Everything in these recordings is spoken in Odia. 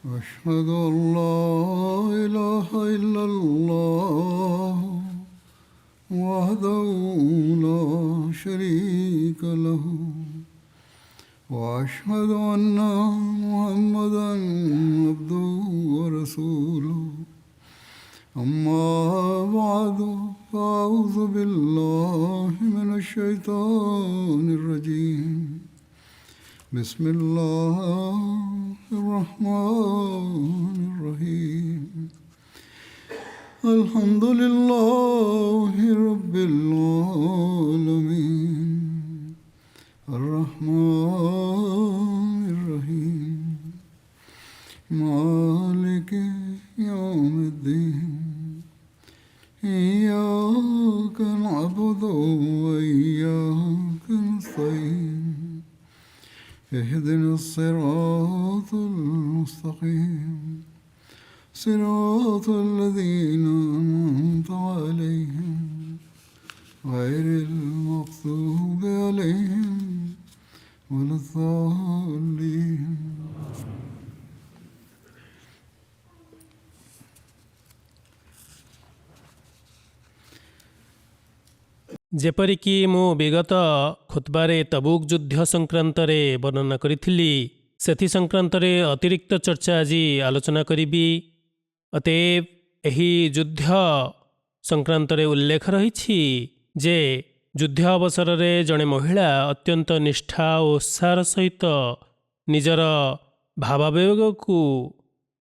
أشهد أن لا إله إلا الله وحده لا شريك له وأشهد أن محمدا عبده ورسوله أما بعد فأعوذ بالله من الشيطان الرجيم بسم الله الرحمن الرحيم الحمد لله رب العالمين الرحمن الرحيم مالك يوم الدين إياك نعبد وإياك نستعين اهدنا الصراط المستقيم صراط الذين أنعمت عليهم غير المغضوب عليهم ولا الضالين. ଯେପରିକି ମୁଁ ବିଗତ ଖୁତବାରେ ତବୁକ୍ ଯୁଦ୍ଧ ସଂକ୍ରାନ୍ତରେ ବର୍ଣ୍ଣନା କରିଥିଲି, ସେଥି ସଂକ୍ରାନ୍ତରେ ଅତିରିକ୍ତ ଚର୍ଚ୍ଚା ଆଜି ଆଲୋଚନା କରିବି। ଅତଏବ ଏହି ଯୁଦ୍ଧ ସଂକ୍ରାନ୍ତରେ ଉଲ୍ଲେଖ ରହିଛି ଯେ ଯୁଦ୍ଧ ଅବସରରେ ଜଣେ ମହିଳା ଅତ୍ୟନ୍ତ ନିଷ୍ଠା ଓ ଉତ୍ସାହର ସହିତ ନିଜର ଭାବାବେଗକୁ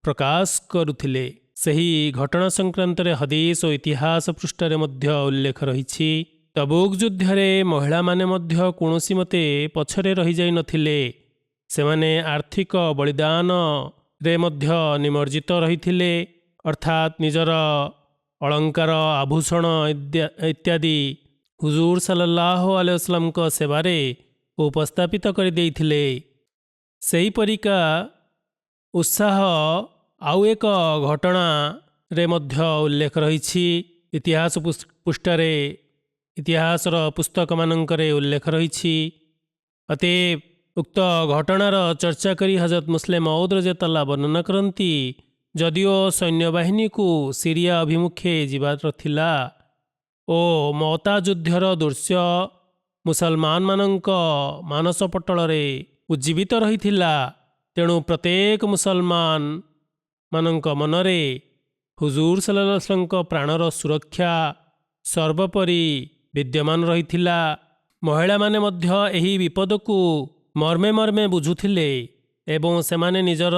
ପ୍ରକାଶ କରୁଥିଲେ। ସେହି ଘଟଣା ସଂକ୍ରାନ୍ତରେ ହଦିସ ଓ ଇତିହାସ ପୃଷ୍ଠାରେ ମଧ୍ୟ ଉଲ୍ଲେଖ ରହିଛି। ତବୁକ୍ ଯୁଦ୍ଧରେ ମହିଳାମାନେ ମଧ୍ୟ କୌଣସି ମତେ ପଛରେ ରହିଯାଇନଥିଲେ। ସେମାନେ ଆର୍ଥିକ ବଳିଦାନରେ ମଧ୍ୟ ନିମଜ୍ଜିତ ରହିଥିଲେ, ଅର୍ଥାତ୍ ନିଜର ଅଳଙ୍କାର ଆଭୂଷଣ ଇତ୍ୟାଦି ହୁଜୁର ସାଲ୍ଲାଲ୍ଲାହୁ ଆଲୈହି ୱସଲ୍ଲମଙ୍କ ସେବାରେ ଉପସ୍ଥାପିତ କରିଦେଇଥିଲେ। ସେହିପରିକା ଉତ୍ସାହ ଆଉ ଏକ ଘଟଣାରେ ମଧ୍ୟ ଉଲ୍ଲେଖ ରହିଛି। ଇତିହାସ ପୃଷ୍ଠାରେ ଇତିହାସର ପୁସ୍ତକମାନଙ୍କରେ ଉଲ୍ଲେଖ ରହିଛି। ଅତଏବ ଉକ୍ତ ଘଟଣାର ଚର୍ଚ୍ଚା କରି ହଜରତ ମୁସଲିମ ମଉଦ ରଜିୟଲ୍ଲାହୁ ବର୍ଣ୍ଣନା କରନ୍ତି, ଯଦିଓ ସୈନ୍ୟବାହିନୀକୁ ସିରିଆ ଅଭିମୁଖେ ଯିବାର ଥିଲା ଓ ମଅତା ଯୁଦ୍ଧର ଦୃଶ୍ୟ ମୁସଲମାନମାନଙ୍କ ମାନସପଟଳରେ ଉଜ୍ଜୀବିତ ରହିଥିଲା, ତେଣୁ ପ୍ରତ୍ୟେକ ମୁସଲମାନମାନଙ୍କ ମନରେ ହୁଜୁର ସାଲ୍ଲାଲ୍ଲାହୁ ଆଲୈହି ୱସଲ୍ଲମଙ୍କ ପ୍ରାଣର ସୁରକ୍ଷା ସର୍ବୋପରି ବିଦ୍ୟମାନ ରହିଥିଲା। ମହିଳାମାନେ ମଧ୍ୟ ଏହି ବିପଦକୁ ମର୍ମେ ମର୍ମେ ବୁଝୁଥିଲେ ଏବଂ ସେମାନେ ନିଜର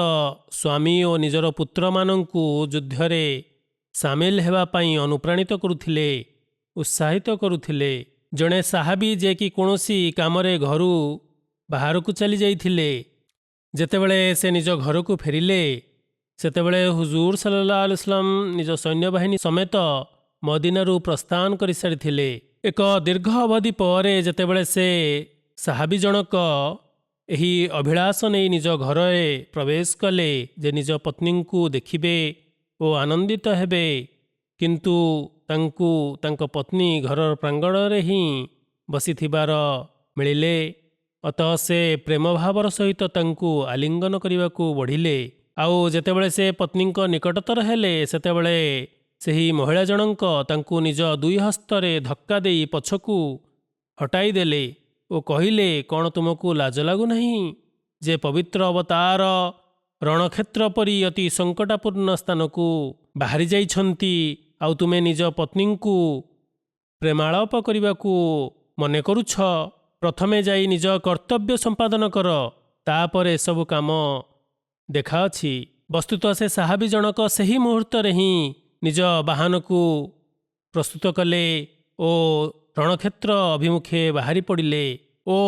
ସ୍ୱାମୀ ଓ ନିଜର ପୁତ୍ରମାନଙ୍କୁ ଯୁଦ୍ଧରେ ସାମିଲ ହେବା ପାଇଁ ଅନୁପ୍ରାଣିତ କରୁଥିଲେ, ଉତ୍ସାହିତ କରୁଥିଲେ। ଜଣେ ସାହାବୀ ଯେ କି କୌଣସି କାମରେ ଘରୁ ବାହାରକୁ ଚାଲି ଯାଇଥିଲେ, ଯେତେବେଳେ ସେ ନିଜ ଘରକୁ ଫେରିଲେ, ସେତେବେଳେ ହୁଜୁର ସାଲ୍ଲାଲ୍ଲାହୁ ଆଲୈହି ୱସଲ୍ଲମ ନିଜ ସୈନ୍ୟବାହିନୀ ସମେତ ମଦିନାରୁ ପ୍ରସ୍ଥାନ କରିସାରିଥିଲେ। ଏକ ଦୀର୍ଘ ଅବଧି ପରେ ଯେତେବେଳେ ସେ ସାହାବୀ ଜଣକ ଏହି ଅଭିଳାଷ ନେଇ ନିଜ ଘରେ ପ୍ରବେଶ କଲେ ଯେ ନିଜ ପତ୍ନୀଙ୍କୁ ଦେଖିବେ ଓ ଆନନ୍ଦିତ ହେବେ, କିନ୍ତୁ ତାଙ୍କୁ ତାଙ୍କ ପତ୍ନୀ ଘରର ପ୍ରାଙ୍ଗଣରେ ହିଁ ବସିଥିବାର ମିଳିଲେ। ଅତଃ ସେ ପ୍ରେମଭାବର ସହିତ ତାଙ୍କୁ ଆଲିଙ୍ଗନ କରିବାକୁ ବଢ଼ିଲେ। ଆଉ ଯେତେବେଳେ ସେ ପତ୍ନୀଙ୍କ ନିକଟତର ହେଲେ, ସେତେବେଳେ ସେହି ମହିଳା ଜଣଙ୍କ ତାଙ୍କୁ ନିଜ ଦୁଇ ହସ୍ତରେ ଧକ୍କା ଦେଇ ପଛକୁ ହଟାଇ ଦେଲେ ଓ କହିଲେ, କ'ଣ ତୁମକୁ ଲାଜ ଲାଗୁନାହିଁ ଯେ ପବିତ୍ର ଅବତାର ରଣକ୍ଷେତ୍ର ପରି ଅତି ସଙ୍କଟାପୂର୍ଣ୍ଣ ସ୍ଥାନକୁ ବାହାରି ଯାଇଛନ୍ତି, ଆଉ ତୁମେ ନିଜ ପତ୍ନୀଙ୍କୁ ପ୍ରେମାଳାପ କରିବାକୁ ମନେ କରୁଛ? ପ୍ରଥମେ ଯାଇ ନିଜ କର୍ତ୍ତବ୍ୟ ସମ୍ପାଦନ କର, ତାପରେ ସବୁ କାମ ଦେଖାଅଛି। ବସ୍ତୁତଃ ସେ ସାହାବୀ ଜଣକ ସେହି ମୁହୂର୍ତ୍ତରେ ହିଁ ନିଜ ବାହନକୁ ପ୍ରସ୍ତୁତ କଲେ ଓ ରଣକ୍ଷେତ୍ର ଅଭିମୁଖେ ବାହାରି ପଡ଼ିଲେ ଓ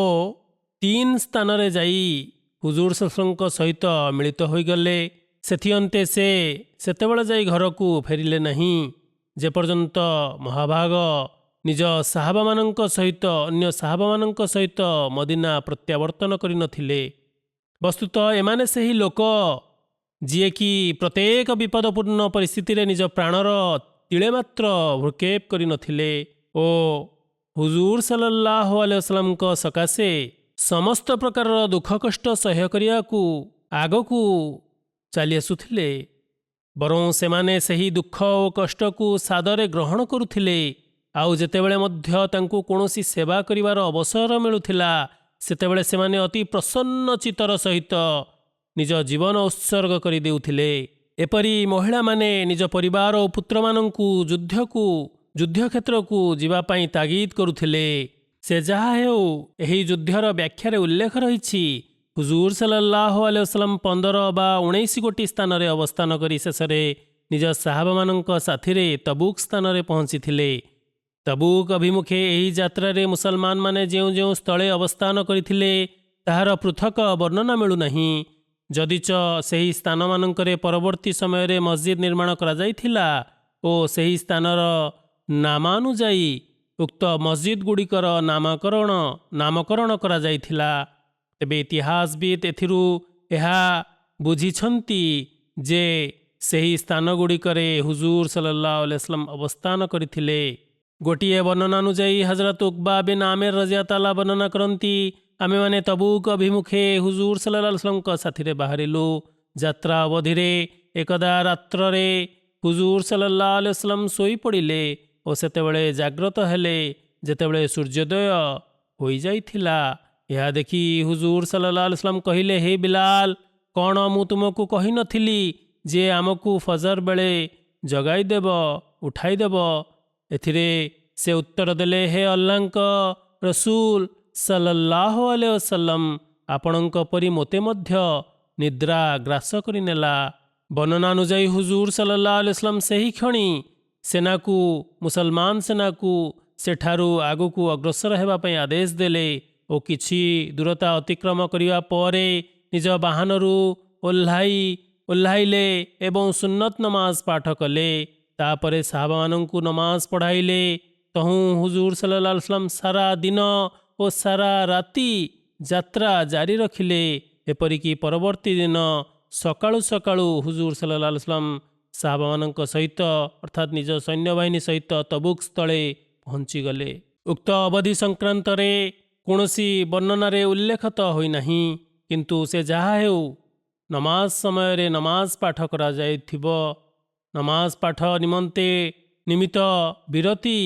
3 ସ୍ଥାନରେ ଯାଇ ହୁଜୁର ସାଲ୍ଲାଲ୍ଲାହୁଙ୍କ ସହିତ ମିଳିତ ହୋଇଗଲେ। ସେଥିଅନ୍ତେ ସେ ସେତେବେଳେ ଯାଇ ଘରକୁ ଫେରିଲେ ନାହିଁ ଯେପର୍ଯ୍ୟନ୍ତ ମହାଭାଗ ନିଜ ସାହାବାମାନଙ୍କ ସହିତ ଅନ୍ୟ ସାହାବାମାନଙ୍କ ସହିତ ମଦିନା ପ୍ରତ୍ୟାବର୍ତ୍ତନ କରିନଥିଲେ। ବସ୍ତୁତଃ ଏମାନେ ସେହି ଲୋକ ଯିଏକି ପ୍ରତ୍ୟେକ ବିପଦପୂର୍ଣ୍ଣ ପରିସ୍ଥିତିରେ ନିଜ ପ୍ରାଣର ତିଳେ ମାତ୍ର ଭ୍ରୂକ୍ଷେପ କରିନଥିଲେ ଓ ହୁଜୁର ସାଲ୍ଲାଲ୍ଲାହୁ ଆଲୈହି ୱସଲ୍ଲମଙ୍କ ସକାଶେ ସମସ୍ତ ପ୍ରକାରର ଦୁଃଖ କଷ୍ଟ ସହ୍ୟ କରିବାକୁ ଆଗକୁ ଚାଲି ଆସୁଥିଲେ। ବରଂ ସେମାନେ ସେହି ଦୁଃଖ ଓ କଷ୍ଟକୁ ସାଦରେ ଗ୍ରହଣ କରୁଥିଲେ। ଆଉ ଯେତେବେଳେ ମଧ୍ୟ ତାଙ୍କୁ କୌଣସି ସେବା କରିବାର ଅବସର ମିଳୁଥିଲା, ସେତେବେଳେ ସେମାନେ ଅତି ପ୍ରସନ୍ନ ଚିତ୍ତର ସହିତ ନିଜ ଜୀବନ ଉତ୍ସର୍ଗ କରିଦେଉଥିଲେ। ଏପରି ମହିଳାମାନେ ନିଜ ପରିବାର ଓ ପୁତ୍ରମାନଙ୍କୁ ଯୁଦ୍ଧକ୍ଷେତ୍ରକୁ ଯିବା ପାଇଁ ତାଗିଦ କରୁଥିଲେ। ସେ ଯାହା ହେଉ, ଏହି ଯୁଦ୍ଧର ବ୍ୟାଖ୍ୟାରେ ଉଲ୍ଲେଖ ରହିଛି, ହୁଜୁର ସല്ലଲ୍ଲାହୁ ଆଲୈହି ወሰଲ୍ଲମ 15 ବା 19 ଗୋଟି ସ୍ଥାନରେ ଅବସ୍ଥାନ କରି ଶେଷରେ ନିଜ ସାହାବାମାନଙ୍କ ସାଥିରେ ତବୁକ୍ ସ୍ଥାନରେ ପହଞ୍ଚିଥିଲେ। ତବୁକ୍ ଅଭିମୁଖେ ଏହି ଯାତ୍ରାରେ ମୁସଲମାନମାନେ ଯେଉଁ ଯେଉଁ ସ୍ଥଳେ ଅବସ୍ଥାନ କରିଥିଲେ ତାହାର ପୃଥକ ବର୍ଣ୍ଣନା ମିଳୁନାହିଁ। ଯଦିଚ ସେହି ସ୍ଥାନମାନଙ୍କରେ ପରବର୍ତ୍ତୀ ସମୟରେ ମସଜିଦ୍ ନିର୍ମାଣ କରାଯାଇଥିଲା ଓ ସେହି ସ୍ଥାନର ନାମାନୁଯାୟୀ ଉକ୍ତ ମସଜିଦ୍ଗୁଡ଼ିକର ନାମକରଣ କରାଯାଇଥିଲା, ତେବେ ଇତିହାସବିତ୍ ଏଥିରୁ ଏହା ବୁଝିଛନ୍ତି ଯେ ସେହି ସ୍ଥାନଗୁଡ଼ିକରେ ହୁଜୁର ସല്ലଲ୍ଲାହୁ ଆଲୈହି वसल्लम ଅବସ୍ଥାନ କରିଥିଲେ। ଗୋଟିଏ ବର୍ଣ୍ଣନାନୁଯାୟୀ ହଜରତ ଉକବା ବିନ୍ ଆମିର ରଜିୟଲ୍ଲାହୁ ବର୍ଣ୍ଣନା କରନ୍ତି, ଆମେମାନେ ତବୁକ୍ ଅଭିମୁଖେ ହୁଜୁର ସല്ലଲ୍ଲାହୁ ଆଲୈହି वसल्लमଙ୍କ ସାଥିରେ ବାହାରିଲୁ। ଯାତ୍ରା ଅବଧିରେ ଏକଦା ରାତ୍ରରେ ହୁଜୁର ସല്ലଲ୍ଲାହୁ ଆଲୈହି वसल्लम ଶୋଇପଡ଼ିଲେ ଓ ସେତେବେଳେ ଜାଗ୍ରତ ହେଲେ ଯେତେବେଳେ ସୂର୍ଯ୍ୟୋଦୟ ହୋଇଯାଇଥିଲା। ଏହା ଦେଖି ହୁଜୁର ସല്ലଲ୍ଲାହୁ ଆଲୈହି वसल्लम କହିଲେ, ହେ ବିଲାଲ, କ'ଣ ମୁଁ ତୁମକୁ କହିନଥିଲି ଯେ ଆମକୁ ଫଜର ବେଳେ ଜଗାଇଦେବ, ଉଠାଇଦେବ? ଏଥିରେ ସେ ଉତ୍ତର ଦେଲେ, ହେ ଅଲ୍ଲାହଙ୍କ ରସୂଲ ସല്ലଲ୍ଲାହୁ ଆଲୈହି वसल्लम, ଆପଣଙ୍କ ପରି ମୋତେ ମଧ୍ୟ ନିଦ୍ରା ଗ୍ରାସ କରିନେଲା। ବର୍ଣ୍ଣନାନୁଯାୟୀ ହୁଜୁର ସല്ലଲ୍ଲାହୁ ଆଲୈହି वसल्लम ସେହି କ୍ଷଣି ମୁସଲମାନ ସେନାକୁ ସେଠାରୁ ଆଗକୁ ଅଗ୍ରସର ହେବା ପାଇଁ ଆଦେଶ ଦେଲେ ଓ କିଛି ଦୂରତା ଅତିକ୍ରମ କରିବା ପରେ ନିଜ ବାହନରୁ ଓହ୍ଲାଇଲେ ଏବଂ ସୁନ୍ନତ ନମାଜ ପାଠ କଲେ। ତାପରେ ସାହାବାମାନଙ୍କୁ ନମାଜ ପଢ଼ାଇଲେ। ତହୁଁ ହୁଜୁର ସല്ലଲ୍ଲାହୁ ଆଲୈହି वसल्लम ସାରା ଦିନ ଓ ସାରା ରାତି ଯାତ୍ରା ଜାରି ରଖିଲେ। ଏପରିକି ପରବର୍ତ୍ତୀ ଦିନ ସକାଳୁ ସକାଳୁ ହୁଜୁର ସല്ലଲ୍ଲାହୁ ଆଲୈହି वसल्लम ସାହାବାମାନଙ୍କ ସହିତ ଅର୍ଥାତ୍ ନିଜ ସୈନ୍ୟବାହିନୀ ସହିତ ତବୁକ୍ ସ୍ଥଳେ ପହଞ୍ଚିଗଲେ। ଉକ୍ତ ଅବଧି ସଂକ୍ରାନ୍ତରେ କୌଣସି ବର୍ଣ୍ଣନାରେ ଉଲ୍ଲେଖ ତ ହୋଇନାହିଁ, କିନ୍ତୁ ସେ ଯାହା ହେଉ ନମାଜ ସମୟରେ ନମାଜ ପାଠ କରାଯାଇଥିବ। ନମାଜ ପାଠ ନିମିତ୍ତ ବିରତି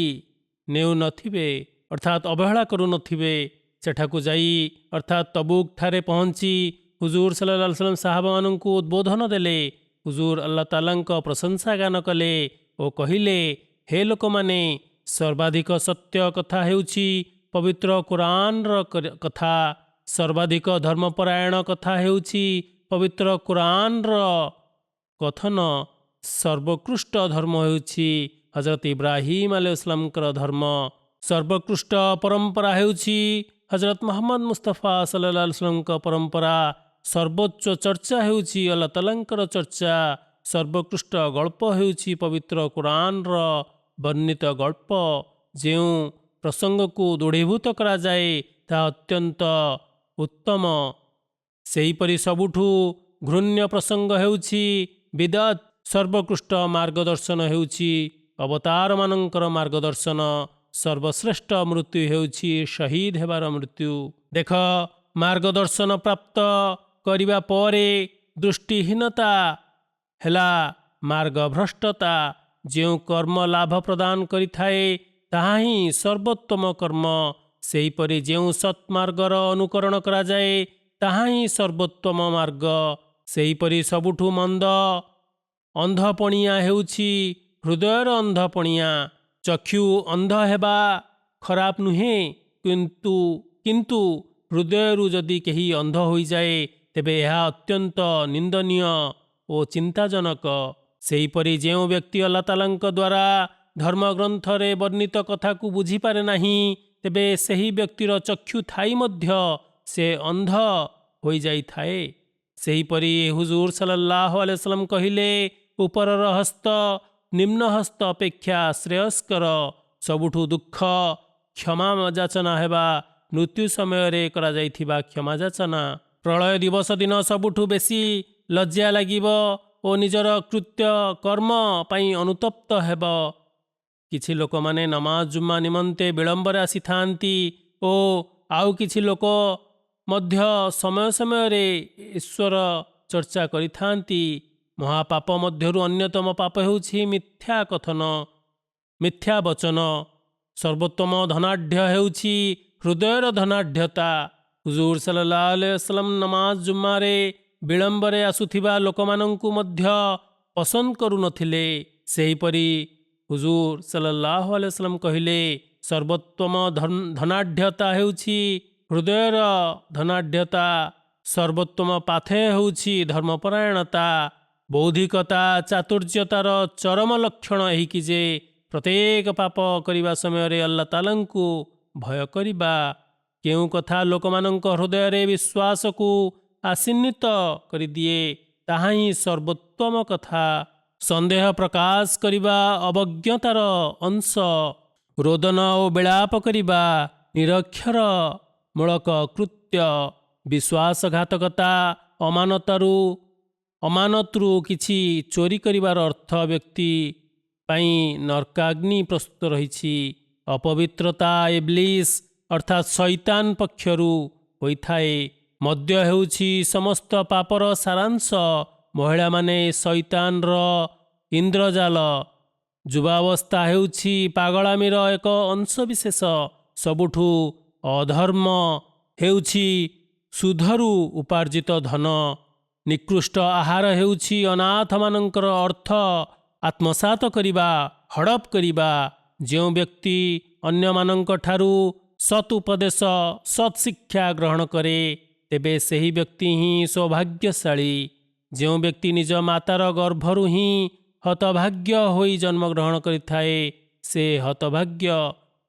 ନେଉନଥିବେ ଅର୍ଥାତ୍ ଅବହେଳା କରୁନଥିବେ। ସେଠାକୁ ଯାଇ ଅର୍ଥାତ୍ ତବୁକ୍ ଠାରେ ପହଞ୍ଚି ହୁଜୁର ସല്ലଲ୍ଲାହୁ ଆଲୈହି वसल्लम ସାହାବାମାନଙ୍କୁ ଉଦ୍ବୋଧନ ଦେଲେ। ହୁଜୁର ଆଲ୍ଲାହ ତାଆଲାଙ୍କ ପ୍ରଶଂସା ଗାନ କଲେ ଓ କହିଲେ, ହେ ଲୋକମାନେ, ସର୍ବାଧିକ ସତ୍ୟ କଥା ହେଉଛି ପବିତ୍ର କୁରାନର କଥା। ସର୍ବାଧିକ ଧର୍ମପରାୟଣ କଥା ହେଉଛି ପବିତ୍ର କୁରାନର କଥନ। ସର୍ବୋତ୍କୃଷ୍ଟ ଧର୍ମ ହେଉଛି ହଜରତ ଇବ୍ରାହିମ ଆଲୈହିସ୍ସଲାମଙ୍କର ଧର୍ମ। ସର୍ବୋତ୍କୃଷ୍ଟ ପରମ୍ପରା ହେଉଛି ହଜରତ ମୁହମ୍ମଦ ମୁସ୍ତଫା ସଲ୍ଲଲ୍ଲାହୁ ଆଲୈହି वसल्लमଙ୍କ ପରମ୍ପରା। ସର୍ବୋଚ୍ଚ ଚର୍ଚ୍ଚା ହେଉଛି ଆଲ୍ଲାହ ତାଆଲାଙ୍କର ଚର୍ଚ୍ଚା। ସର୍ବୋତ୍କୃଷ୍ଟ ଗଳ୍ପ ହେଉଛି ପବିତ୍ର କୁରାନର ବର୍ଣ୍ଣିତ ଗଳ୍ପ। ଯେଉଁ ପ୍ରସଙ୍ଗକୁ ଦୃଢ଼ୀଭୂତ କରାଯାଏ ତାହା ଅତ୍ୟନ୍ତ ଉତ୍ତମ। ସେହିପରି ସବୁଠୁ ଘୃଣ୍ୟ ପ୍ରସଙ୍ଗ ହେଉଛି ବିଦഅତ୍। ସର୍ବୋତ୍କୃଷ୍ଟ ମାର୍ଗଦର୍ଶନ ହେଉଛି ଅବତାରମାନଙ୍କର ମାର୍ଗଦର୍ଶନ। ସର୍ବଶ୍ରେଷ୍ଠ ମୃତ୍ୟୁ ହେଉଛି ଶହୀଦ ହେବାର ମୃତ୍ୟୁ। ଦେଖ, ମାର୍ଗଦର୍ଶନ ପ୍ରାପ୍ତ କରିବା ପରେ ଦୃଷ୍ଟିହୀନତା ହେଲା ମାର୍ଗଭ୍ରଷ୍ଟତା। ଯେଉଁ କର୍ମ ଲାଭ ପ୍ରଦାନ କରିଥାଏ ତାହା ହିଁ ସର୍ବୋତ୍ତମ କର୍ମ। ସେହିପରି ଯେଉଁ ସତ୍ମାର୍ଗର ଅନୁକରଣ କରାଯାଏ ତାହା ହିଁ ସର୍ବୋତ୍ତମ ମାର୍ଗ। ସେହିପରି ସବୁଠୁ ମନ୍ଦ ଅନ୍ଧପଣିଆ ହେଉଛି ହୃଦୟର ଅନ୍ଧପଣିଆ। ଚକ୍ଷୁ ଅନ୍ଧ ହେବା ଖରାପ ନୁହେଁ, କିନ୍ତୁ ହୃଦୟରୁ ଯଦି କେହି ଅନ୍ଧ ହୋଇଯାଏ ତେବେ ଏହା ଅତ୍ୟନ୍ତ ନିନ୍ଦନୀୟ ଓ ଚିନ୍ତାଜନକ। ସେହିପରି ଯେଉଁ ବ୍ୟକ୍ତି ଆଲ୍ଲାହ ତାଆଲାଙ୍କ ଦ୍ୱାରା ଧର୍ମଗ୍ରନ୍ଥରେ ବର୍ଣ୍ଣିତ କଥାକୁ ବୁଝିପାରେ ନାହିଁ, ତେବେ ସେହି ବ୍ୟକ୍ତିର ଚକ୍ଷୁ ଥାଇ ମଧ୍ୟ ସେ ଅନ୍ଧ ହୋଇଯାଇଥାଏ। ସେହିପରି ହୁଜୁର ସല്ലଲ୍ଲାହୁ ଆଲୈହି वसल्लम କହିଲେ, ଉପରର ହସ୍ତ ନିମ୍ନ ହସ୍ତ ଅପେକ୍ଷା ଶ୍ରେୟସ୍କର। ସବୁଠୁ ଦୁଃଖ କ୍ଷମାଯାଚନା ହେବା ମୃତ୍ୟୁ ସମୟରେ କରାଯାଇଥିବା କ୍ଷମାଯାଚନା। ପ୍ରଳୟ ଦିବସ ଦିନ ସବୁଠୁ ବେଶୀ ଲଜ୍ଜା ଲାଗିବ ଓ ନିଜର କୃତ୍ୟ କର୍ମ ପାଇଁ ଅନୁତପ୍ତ ହେବ। କିଛି ଲୋକମାନେ ନମାଜ ଜୁମା ନିମନ୍ତେ ବିଳମ୍ବରେ ଆସିଥାନ୍ତି ଓ ଆଉ କିଛି ଲୋକ ମଧ୍ୟ ସମୟ ସମୟରେ ଈଶ୍ୱର ଚର୍ଚ୍ଚା କରିଥାନ୍ତି। ମହାପାପ ମଧ୍ୟରୁ ଅନ୍ୟତମ ପାପ ହେଉଛି ମିଥ୍ୟା କଥନ, ମିଥ୍ୟା ବଚନ। ସର୍ବୋତ୍ତମ ଧନାଢ଼୍ୟ ହେଉଛି ହୃଦୟର ଧନାଢ଼୍ୟତା। ହୁଜୁର ସଲ୍ଲଲ୍ଲାହୁ ଆଲୈହି ወସଲ୍ଲମ ନମାଜ ଜୁମ୍ମାରେ ବିଳମ୍ବରେ ଆସୁଥିବା ଲୋକମାନଙ୍କୁ ମଧ୍ୟ ପସନ୍ଦ କରୁନଥିଲେ। ସେହିପରି ହୁଜୁର ସଲ୍ଲଲ୍ଲାହୁ ଆଲୈହି वसल्लम କହିଲେ, ସର୍ବୋତ୍ତମ ଧନାଢ଼୍ୟତା ହେଉଛି ହୃଦୟର ଧନାଢ଼୍ୟତା। ସର୍ବୋତ୍ତମ ପାଥେୟ ହେଉଛି ଧର୍ମପରାୟଣତା। ବୌଦ୍ଧିକତା ଚାତୁର୍ଯ୍ୟତାର ଚରମ ଲକ୍ଷଣ ଏହିକି ଯେ ପ୍ରତ୍ୟେକ ପାପ କରିବା ସମୟରେ ଆଲ୍ଲାହ ତାଆଲାଙ୍କୁ ଭୟ କରିବା। କେଉଁ କଥା ଲୋକମାନଙ୍କ ହୃଦୟରେ ବିଶ୍ୱାସକୁ ଆସୀନିତ କରିଦିଏ, ତାହା ହିଁ ସର୍ବୋତ୍ତମ କଥା। ସନ୍ଦେହ ପ୍ରକାଶ କରିବା ଅବଜ୍ଞତାର ଅଂଶ। ରୋଦନ ଓ ବିଳାପ କରିବା ନିରକ୍ଷର ମୂଳକ କୃତ୍ୟ। ବିଶ୍ୱାସଘାତକତା ଅମାନତରୁ କିଛି ଚୋରି କରିବାର ଅର୍ଥ ବ୍ୟକ୍ତି ପାଇଁ ନର୍କାଗ୍ନି ପ୍ରସ୍ତୁତ ରହିଛି। ଅପବିତ୍ରତା ଇବ୍ଲିସ୍ ଅର୍ଥାତ୍ ଶୈତାନ ପକ୍ଷରୁ ହୋଇଥାଏ। ମଦ୍ୟ ହେଉଛି ସମସ୍ତ ପାପର ସାରାଂଶ। ମହିଳାମାନେ ଶୈତାନର ଇନ୍ଦ୍ରଜାଲ। ଯୁବାବସ୍ଥା ହେଉଛି ପାଗଳାମୀର ଏକ ଅଂଶବିଶେଷ। ସବୁଠୁ ଅଧର୍ମ ହେଉଛି ସୁଧରୁ ଉପାର୍ଜିତ ଧନ। ନିକୃଷ୍ଟ ଆହାର ହେଉଛି ଅନାଥମାନଙ୍କର ଅର୍ଥ ଆତ୍ମସାତ କରିବା, ହଡ଼ପ କରିବା। ଯେଉଁ ବ୍ୟକ୍ତି ଅନ୍ୟମାନଙ୍କଠାରୁ ସତ୍ ଉପଦେଶ, ସତ୍ ଶିକ୍ଷା ଗ୍ରହଣ କରେ, ତେବେ ସେହି ବ୍ୟକ୍ତି ହିଁ ସୌଭାଗ୍ୟଶାଳୀ। ଯେଉଁ ବ୍ୟକ୍ତି ନିଜ ମାତାର ଗର୍ଭରୁ ହିଁ ହତଭାଗ୍ୟ ହୋଇ ଜନ୍ମଗ୍ରହଣ କରିଥାଏ, ସେ ହତଭାଗ୍ୟ।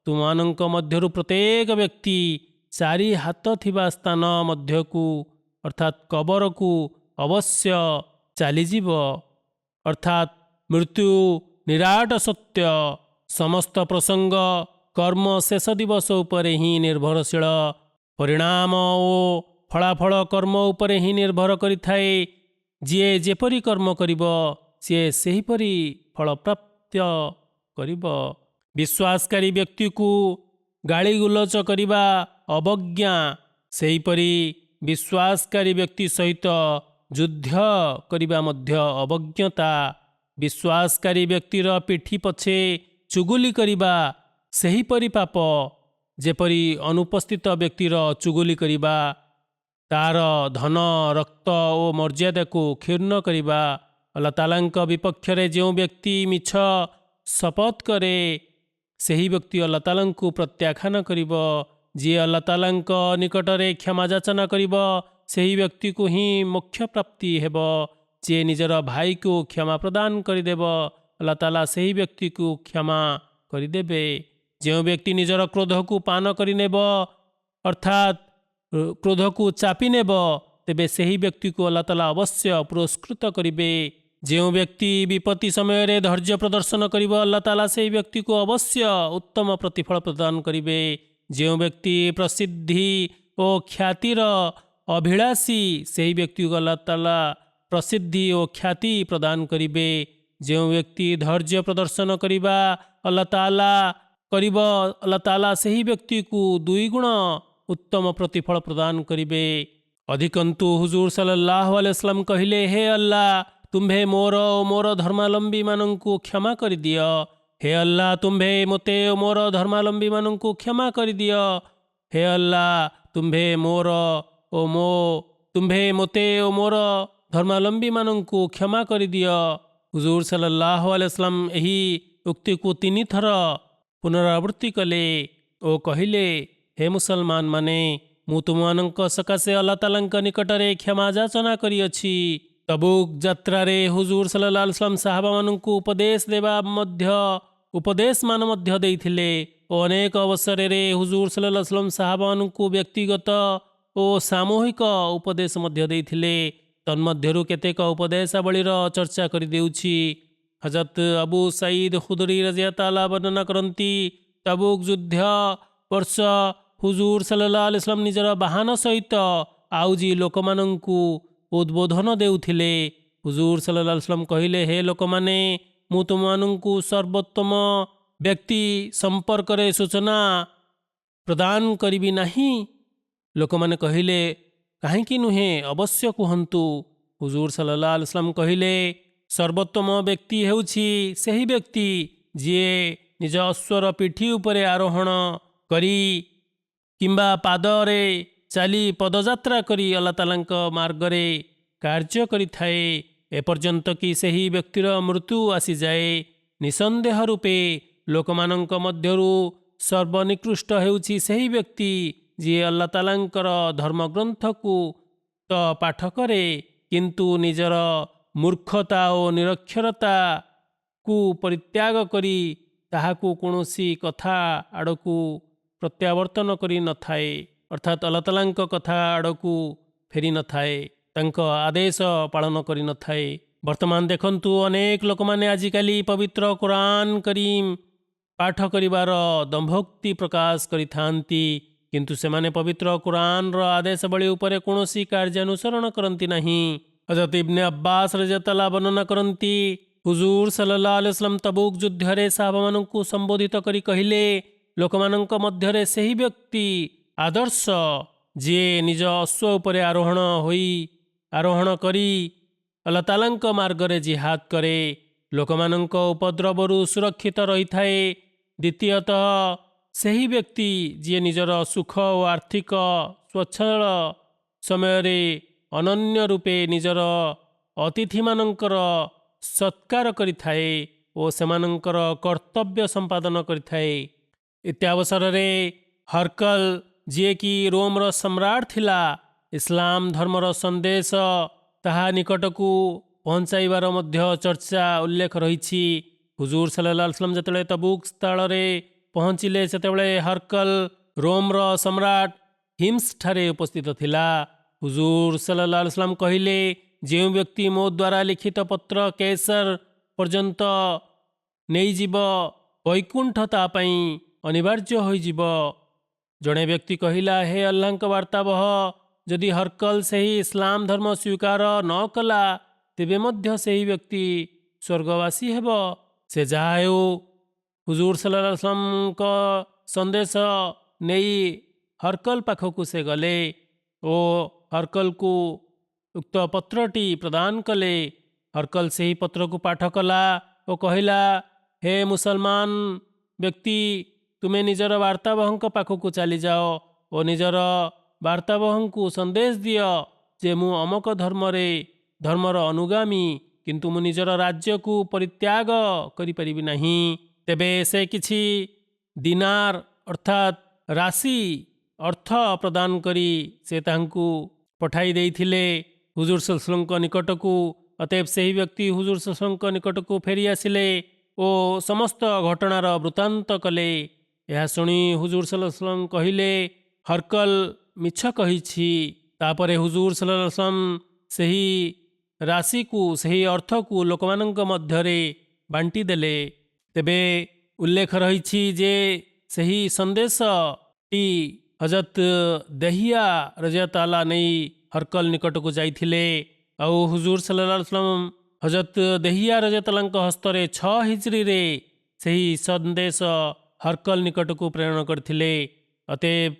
ତୁମମାନଙ୍କ ମଧ୍ୟରୁ ପ୍ରତ୍ୟେକ ବ୍ୟକ୍ତି 4 ହାତ ଥିବା ସ୍ଥାନ ମଧ୍ୟକୁ ଅର୍ଥାତ୍ କବରକୁ ଅବଶ୍ୟ ଚାଲିଯିବ। ଅର୍ଥାତ୍ ମୃତ୍ୟୁ ନିରାଟ ସତ୍ୟ। ସମସ୍ତ ପ୍ରସଙ୍ଗ କର୍ମ ଶେଷ ଦିବସ ଉପରେ ହିଁ ନିର୍ଭରଶୀଳ। ପରିଣାମ ଓ ଫଳାଫଳ କର୍ମ ଉପରେ ହିଁ ନିର୍ଭର କରିଥାଏ। ଯିଏ ଯେପରି କର୍ମ କରିବ, ସିଏ ସେହିପରି ଫଳପ୍ରାପ୍ତ କରିବ। ବିଶ୍ୱାସକାରୀ ବ୍ୟକ୍ତିକୁ ଗାଳିଗୁଲଚ କରିବା ଅବଜ୍ଞା। ସେହିପରି ବିଶ୍ୱାସକାରୀ ବ୍ୟକ୍ତି ସହିତ ଯୁଦ୍ଧ କରିବା ମଧ୍ୟ ଅବଜ୍ଞତା। ବିଶ୍ୱାସକାରୀ ବ୍ୟକ୍ତିର ପିଠି ପଛେ ଚୁଗୁଲି କରିବା ସେହିପରି ପାପ, ଯେପରି ଅନୁପସ୍ଥିତ ବ୍ୟକ୍ତିର ଚୁଗୁଲି କରିବା। ତାର ଧନ, ରକ୍ତ ଓ ମର୍ଯ୍ୟାଦାକୁ କ୍ଷୁର୍ଣ୍ଣ କରିବା। ଆଲ୍ଲାହ ତାଆଲାଙ୍କ ବିପକ୍ଷରେ ଯେଉଁ ବ୍ୟକ୍ତି ମିଛ ଶପଥ କରେ, ସେହି ବ୍ୟକ୍ତି ଆଲ୍ଲାହ ତାଆଲାଙ୍କୁ ପ୍ରତ୍ୟାଖ୍ୟାନ କରିବ। ଯିଏ ଆଲ୍ଲାହ ତାଆଲାଙ୍କ ନିକଟରେ କ୍ଷମା ଯାଚନା କରିବ, ସେହି ବ୍ୟକ୍ତିକୁ ହିଁ ମୋକ୍ଷ ପ୍ରାପ୍ତି ହେବ। ଯିଏ ନିଜର ଭାଇକୁ କ୍ଷମା ପ୍ରଦାନ କରିଦେବ, ଆଲ୍ଲାହ ତାଆଲା ସେହି ବ୍ୟକ୍ତିକୁ କ୍ଷମା କରିଦେବେ। ଯେଉଁ ବ୍ୟକ୍ତି ନିଜର କ୍ରୋଧକୁ ପାନ କରିନେବ ଅର୍ଥାତ୍ କ୍ରୋଧକୁ ଚାପି ନେବ, ତେବେ ସେହି ବ୍ୟକ୍ତିକୁ ଆଲ୍ଲାହ ତାଆଲା ଅବଶ୍ୟ ପୁରସ୍କୃତ କରିବେ। ଯେଉଁ ବ୍ୟକ୍ତି ବିପତ୍ତି ସମୟରେ ଧୈର୍ଯ୍ୟ ପ୍ରଦର୍ଶନ କରିବ, ଆଲ୍ଲାହ ତାଆଲା ସେହି ବ୍ୟକ୍ତିକୁ ଅବଶ୍ୟ ଉତ୍ତମ ପ୍ରତିଫଳ ପ୍ରଦାନ କରିବେ। ଯେଉଁ ବ୍ୟକ୍ତି ପ୍ରସିଦ୍ଧି ଓ ଖ୍ୟାତିର ଅଭିଳାଷୀ, ସେହି ବ୍ୟକ୍ତିକୁ ଆଲ୍ଲାହ ତାଆଲା ପ୍ରସିଦ୍ଧି ଓ ଖ୍ୟାତି ପ୍ରଦାନ କରିବେ। ଯେଉଁ ବ୍ୟକ୍ତି ଧୈର୍ଯ୍ୟ ପ୍ରଦର୍ଶନ କରିବା ଆଲ୍ଲାହ ତାଆଲା ସେହି ବ୍ୟକ୍ତିକୁ 2 ଗୁଣ ଉତ୍ତମ ପ୍ରତିଫଳ ପ୍ରଦାନ କରିବେ। ଅଧିକନ୍ତୁ ହୁଜୁର ସଲ୍ଲଲ୍ଲାହୁ ଆଲୈହି वसल्लम କହିଲେ, ହେ ଆଲ୍ଲାହ, ତୁମ୍ଭେ ମୋର ଓ ମୋର ଧର୍ମାଲମ୍ବୀମାନଙ୍କୁ କ୍ଷମା କରିଦିଅ। ହେ ଆଲ୍ଲାହ, ତୁମ୍ଭେ ମୋତେ ଓ ମୋର ଧର୍ମାଲମ୍ବୀମାନଙ୍କୁ କ୍ଷମା କରିଦିଅ। ହେ ଆଲ୍ଲାହ, ତୁମ୍ଭେ ମୋତେ ଓ ମୋର ଧର୍ମାଲମ୍ବୀମାନଙ୍କୁ କ୍ଷମା କରିଦିଅ। ହୁଜୁର ସଲ୍ଲଲ୍ଲାହୁ ଆଲୈହି वसल्लम ଏହି ଉକ୍ତିକୁ 3 ଥର ପୁନରାବୃତ୍ତି କଲେ ଓ କହିଲେ, ହେ ମୁସଲମାନ ମାନେ, ମୁଁ ତୁମମାନଙ୍କ ସକାଶେ ଆଲ୍ଲାହ ତାଆଲାଙ୍କ ନିକଟରେ କ୍ଷମା ଯାଚନା କରିଅଛି। ତବୁକ୍ ଯାତ୍ରାରେ ହୁଜୁର ସଲ୍ଲଲ୍ଲାହୁ ଆଲୈହି वसल्लम ସାହାବାମାନଙ୍କୁ ଉପଦେଶମାନ ମଧ୍ୟ ଦେଇଥିଲେ ଓ ଅନେକ ଅବସରରେ ହୁଜୁର ସଲ୍ଲଲ୍ଲାହୁ ଆଲୈହି वसल्लम ସାହାବାମାନଙ୍କୁ ବ୍ୟକ୍ତିଗତ ଓ ସାମୂହିକ ଉପଦେଶ ମଧ୍ୟ ଦେଇଥିଲେ। ତନ୍ମଧ୍ୟରୁ କେତେକ ଉପଦେଶାବଳୀର ଚର୍ଚ୍ଚା କରିଦେଉଛି। ହଜରତ ଅବୁ ସঈଦ୍ ଖୁଦରୀ ରଜିୟଲ୍ଲାହୁ ବର୍ଣ୍ଣନା କରନ୍ତି, ତବୁକ୍ ଯୁଦ୍ଧ ବର୍ଷ ହୁଜୁର ସଲ୍ଲଲ୍ଲାହୁ ଆଲୈହି वसल्लम ନିଜର ବାହନ ସହିତ ଆଉଜି ଲୋକମାନଙ୍କୁ ଉଦ୍ବୋଧନ ଦେଉଥିଲେ। ହୁଜୁର ସଲ୍ଲଲ୍ଲାହୁ ଆଲୈହି वसल्लम କହିଲେ, ହେ ଲୋକମାନେ, ମୁଁ ତୁମମାନଙ୍କୁ ସର୍ବୋତ୍ତମ ବ୍ୟକ୍ତି ସମ୍ପର୍କରେ ସୂଚନା ପ୍ରଦାନ କରିବି ନାହିଁ? ଲୋକମାନେ କହିଲେ, କାହିଁକି ନୁହେଁ, ଅବଶ୍ୟ କୁହନ୍ତୁ। हुजूर सल्लल्लाहु अलैहि वसल्लम कहिले, सर्वोत्तम व्यक्ति ହେଉଛି ସେହି ବ୍ୟକ୍ତି ଯିଏ ନିଜ ଅଶ୍ୱର ପିଠି ଉପରେ ଆରୋହଣ କରି କିମ୍ବା ପାଦରେ ଚାଲି ପଦଯାତ୍ରା କରି ଆଲ୍ଲାହ ତାଆଲାଙ୍କ ମାର୍ଗରେ କାର୍ଯ୍ୟ କରିଥାଏ ଏପର୍ଯ୍ୟନ୍ତ କି ସେହି ବ୍ୟକ୍ତିର ମୃତ୍ୟୁ ଆସିଯାଏ। ନିଃସନ୍ଦେହ ରୂପେ ଲୋକମାନଙ୍କ ମଧ୍ୟରୁ ସର୍ବନିକୃଷ୍ଟ ହେଉଛି ସେହି ବ୍ୟକ୍ତି ଯିଏ ଆଲ୍ଲାହ ତାଆଲାଙ୍କର ଧର୍ମଗ୍ରନ୍ଥକୁ ତ ପାଠ କରେ କିନ୍ତୁ ନିଜର ମୂର୍ଖତା ଓ ନିରକ୍ଷରତାକୁ ପରିତ୍ୟାଗ କରି ତାହାକୁ କୌଣସି କଥା ଆଡ଼କୁ ପ୍ରତ୍ୟାବର୍ତ୍ତନ କରିନଥାଏ, ଅର୍ଥାତ୍ ଆଲ୍ଲାହ ତାଆଲାଙ୍କ କଥା ଆଡ଼କୁ ଫେରି ନଥାଏ, ତାଙ୍କ ଆଦେଶ ପାଳନ କରିନଥାଏ। ବର୍ତ୍ତମାନ ଦେଖନ୍ତୁ, ଅନେକ ଲୋକମାନେ ଆଜିକାଲି ପବିତ୍ର କୁରାନ କରିମ୍ ପାଠ କରିବାର ଦମ୍ଭୋକ୍ତି ପ୍ରକାଶ କରିଥାନ୍ତି କିନ୍ତୁ ସେମାନେ ପବିତ୍ର କୁରାନର ଆଦେଶାବଳୀ ଉପରେ କୌଣସି କାର୍ଯ୍ୟାନୁସରଣ କରନ୍ତି ନାହିଁ। ହଜରତ ଇବ୍ନେ ଆବ୍ବାସ ରଜିୟଲ୍ଲାହୁ ବର୍ଣ୍ଣନା କରନ୍ତି, ହୁଜୁର ସଲ୍ଲଲ୍ଲାହୁ ଆଲୈହି ವಸಲ್ಲମ ତବୁକ ଯୁଦ୍ଧରେ ସାହାବାମାନଙ୍କୁ ସମ୍ବୋଧିତ କରି କହିଲେ, ଲୋକମାନଙ୍କ ମଧ୍ୟରେ ସେହି ବ୍ୟକ୍ତି ଆଦର୍ଶ ଯିଏ ନିଜ ଅଶ୍ୱ ଉପରେ ଆରୋହଣ କରି ଆଲ୍ଲାହ ତାଆଲାଙ୍କ ମାର୍ଗରେ ଜିହାଦ କରେ, ଲୋକମାନଙ୍କ ଉପଦ୍ରବରୁ ସୁରକ୍ଷିତ ରହିଥାଏ। ଦ୍ୱିତୀୟତଃ ସେହି ବ୍ୟକ୍ତି ଯିଏ ନିଜର ସୁଖ ଓ ଆର୍ଥିକ ସ୍ୱଚ୍ଛଳ ସମୟରେ ଅନନ୍ୟ ରୂପେ ନିଜର ଅତିଥିମାନଙ୍କର ସତ୍କାର କରିଥାଏ ଓ ସେମାନଙ୍କର କର୍ତ୍ତବ୍ୟ ସମ୍ପାଦନ କରିଥାଏ। ଇତ୍ୟାବସରରେ ହରକଲ ଯିଏକି ରୋମର ସମ୍ରାଟ ଥିଲା, ଇସଲାମ ଧର୍ମର ସନ୍ଦେଶ ତାହା ନିକଟକୁ ପହଞ୍ଚାଇବାର ମଧ୍ୟ ଚର୍ଚ୍ଚା ଉଲ୍ଲେଖ ରହିଛି। ହୁଜୁର ସଲ୍ଲଲ୍ଲାହୁ ଆଲୈହି ವಸಲ್ಲମ ଯେତେବେଳେ ତବୁକ ସ୍ଥଳରେ ପହଞ୍ଚିଲେ ସେତେବେଳେ ହରକଲ ରୋମର ସମ୍ରାଟ ହିମ୍ସ ଠାରେ ଉପସ୍ଥିତ ଥିଲା। ହୁଜୁର ସଲ୍ଲଲ୍ଲାହୁ ଆଲୈହି वसल्लम କହିଲେ, ଯେଉଁ ବ୍ୟକ୍ତି ମୋ ଦ୍ୱାରା ଲିଖିତ ପତ୍ର କେସର ପର୍ଯ୍ୟନ୍ତ ନେଇଯିବ ବୈକୁଣ୍ଠ ତା ପାଇଁ ଅନିବାର୍ଯ୍ୟ ହୋଇଯିବ। ଜଣେ ବ୍ୟକ୍ତି କହିଲା, ହେ ଆଲ୍ଲାହଙ୍କ ବାର୍ତ୍ତାବହ, ଯଦି ହରକଲ ସେହି ଇସଲାମ ଧର୍ମ ସ୍ୱୀକାର ନ କଲା ତେବେ ମଧ୍ୟ ସେହି ବ୍ୟକ୍ତି ସ୍ୱର୍ଗବାସୀ ହେବ। ସେ ଯାହା ହେଉ, ହୁଜୁର ସଲ୍ଲଲ୍ଲାହୁ ଆଲୈହି वसल्लमଙ୍କ ସନ୍ଦେଶ ନେଇ ହରକଲ ପାଖକୁ ସେ ଗଲେ ଓ ହରକଲକୁ ଉକ୍ତ ପତ୍ରଟି ପ୍ରଦାନ କଲେ। ହରକଲ ସେହି ପତ୍ରକୁ ପାଠ କଲା ଓ କହିଲା, ହେ ମୁସଲମାନ ବ୍ୟକ୍ତି, ତୁମେ ନିଜର ବାର୍ତ୍ତାବହଙ୍କ ପାଖକୁ ଚାଲିଯାଅ ଓ ନିଜର ବାର୍ତ୍ତାବହଙ୍କୁ ସନ୍ଦେଶ ଦିଅ ଯେ ମୁଁ ଅମକ ଧର୍ମର ଅନୁଗାମୀ କିନ୍ତୁ ମୁଁ ନିଜର ରାଜ୍ୟକୁ ପରିତ୍ୟାଗ କରିପାରିବି ନାହିଁ। ତେବେ ସେ କିଛି ଦିନାର ଅର୍ଥାତ୍ ରାଶି ଅର୍ଥ ପ୍ରଦାନ କରି ସେ ତାହାଙ୍କୁ ପଠାଇ ଦେଇଥିଲେ ହୁଜୁର ସଲ୍ଲଲ୍ଲାହୁ ଆଲୈହି वसल्लमଙ୍କ ନିକଟକୁ। ଅତଏବ ସେହି ବ୍ୟକ୍ତି ହୁଜୁର ସଲ୍ଲଲ୍ଲାହୁ ଆଲୈହି वसल्लमଙ୍କ ନିକଟକୁ ଫେରି ଆସିଲେ ଓ ସମସ୍ତ ଘଟଣାର ବୃତ୍ତାନ୍ତ କଲେ। ଏହା ଶୁଣି ହୁଜୁର ସଲ୍ଲଲ୍ଲାହୁ ଆଲୈହି वसल्लम କହିଲେ, ହରକଲ ମିଛ କହିଛି। ତାପରେ ହୁଜୁର ସଲ୍ଲଲ୍ଲାହୁ ଆଲୈହି वसल्लम ସେହି ରାଶିକୁ, ସେହି ଅର୍ଥକୁ ଲୋକମାନଙ୍କ ମଧ୍ୟରେ ବାଣ୍ଟି ଦେଲେ। ତେବେ ଉଲ୍ଲେଖ ରହିଛି ଯେ ସେହି ସନ୍ଦେଶଟି ହଜରତ ଦହିୟା ରଜିୟଲ୍ଲାହୁ ନେଇ ହରକଲ ନିକଟକୁ ଯାଇଥିଲେ ଆଉ ହୁଜୁର ସଲ୍ଲଲ୍ଲାହୁ ଆଲୈହି वसल्लम ହଜରତ ଦହିୟା ରଜିୟଲ୍ଲାହୁଙ୍କ ହସ୍ତରେ 6 ହିଜ୍ରୀରେ ସେହି ସନ୍ଦେଶ ହରକଲ ନିକଟକୁ ପ୍ରେରଣ କରିଥିଲେ। ଅତଏବ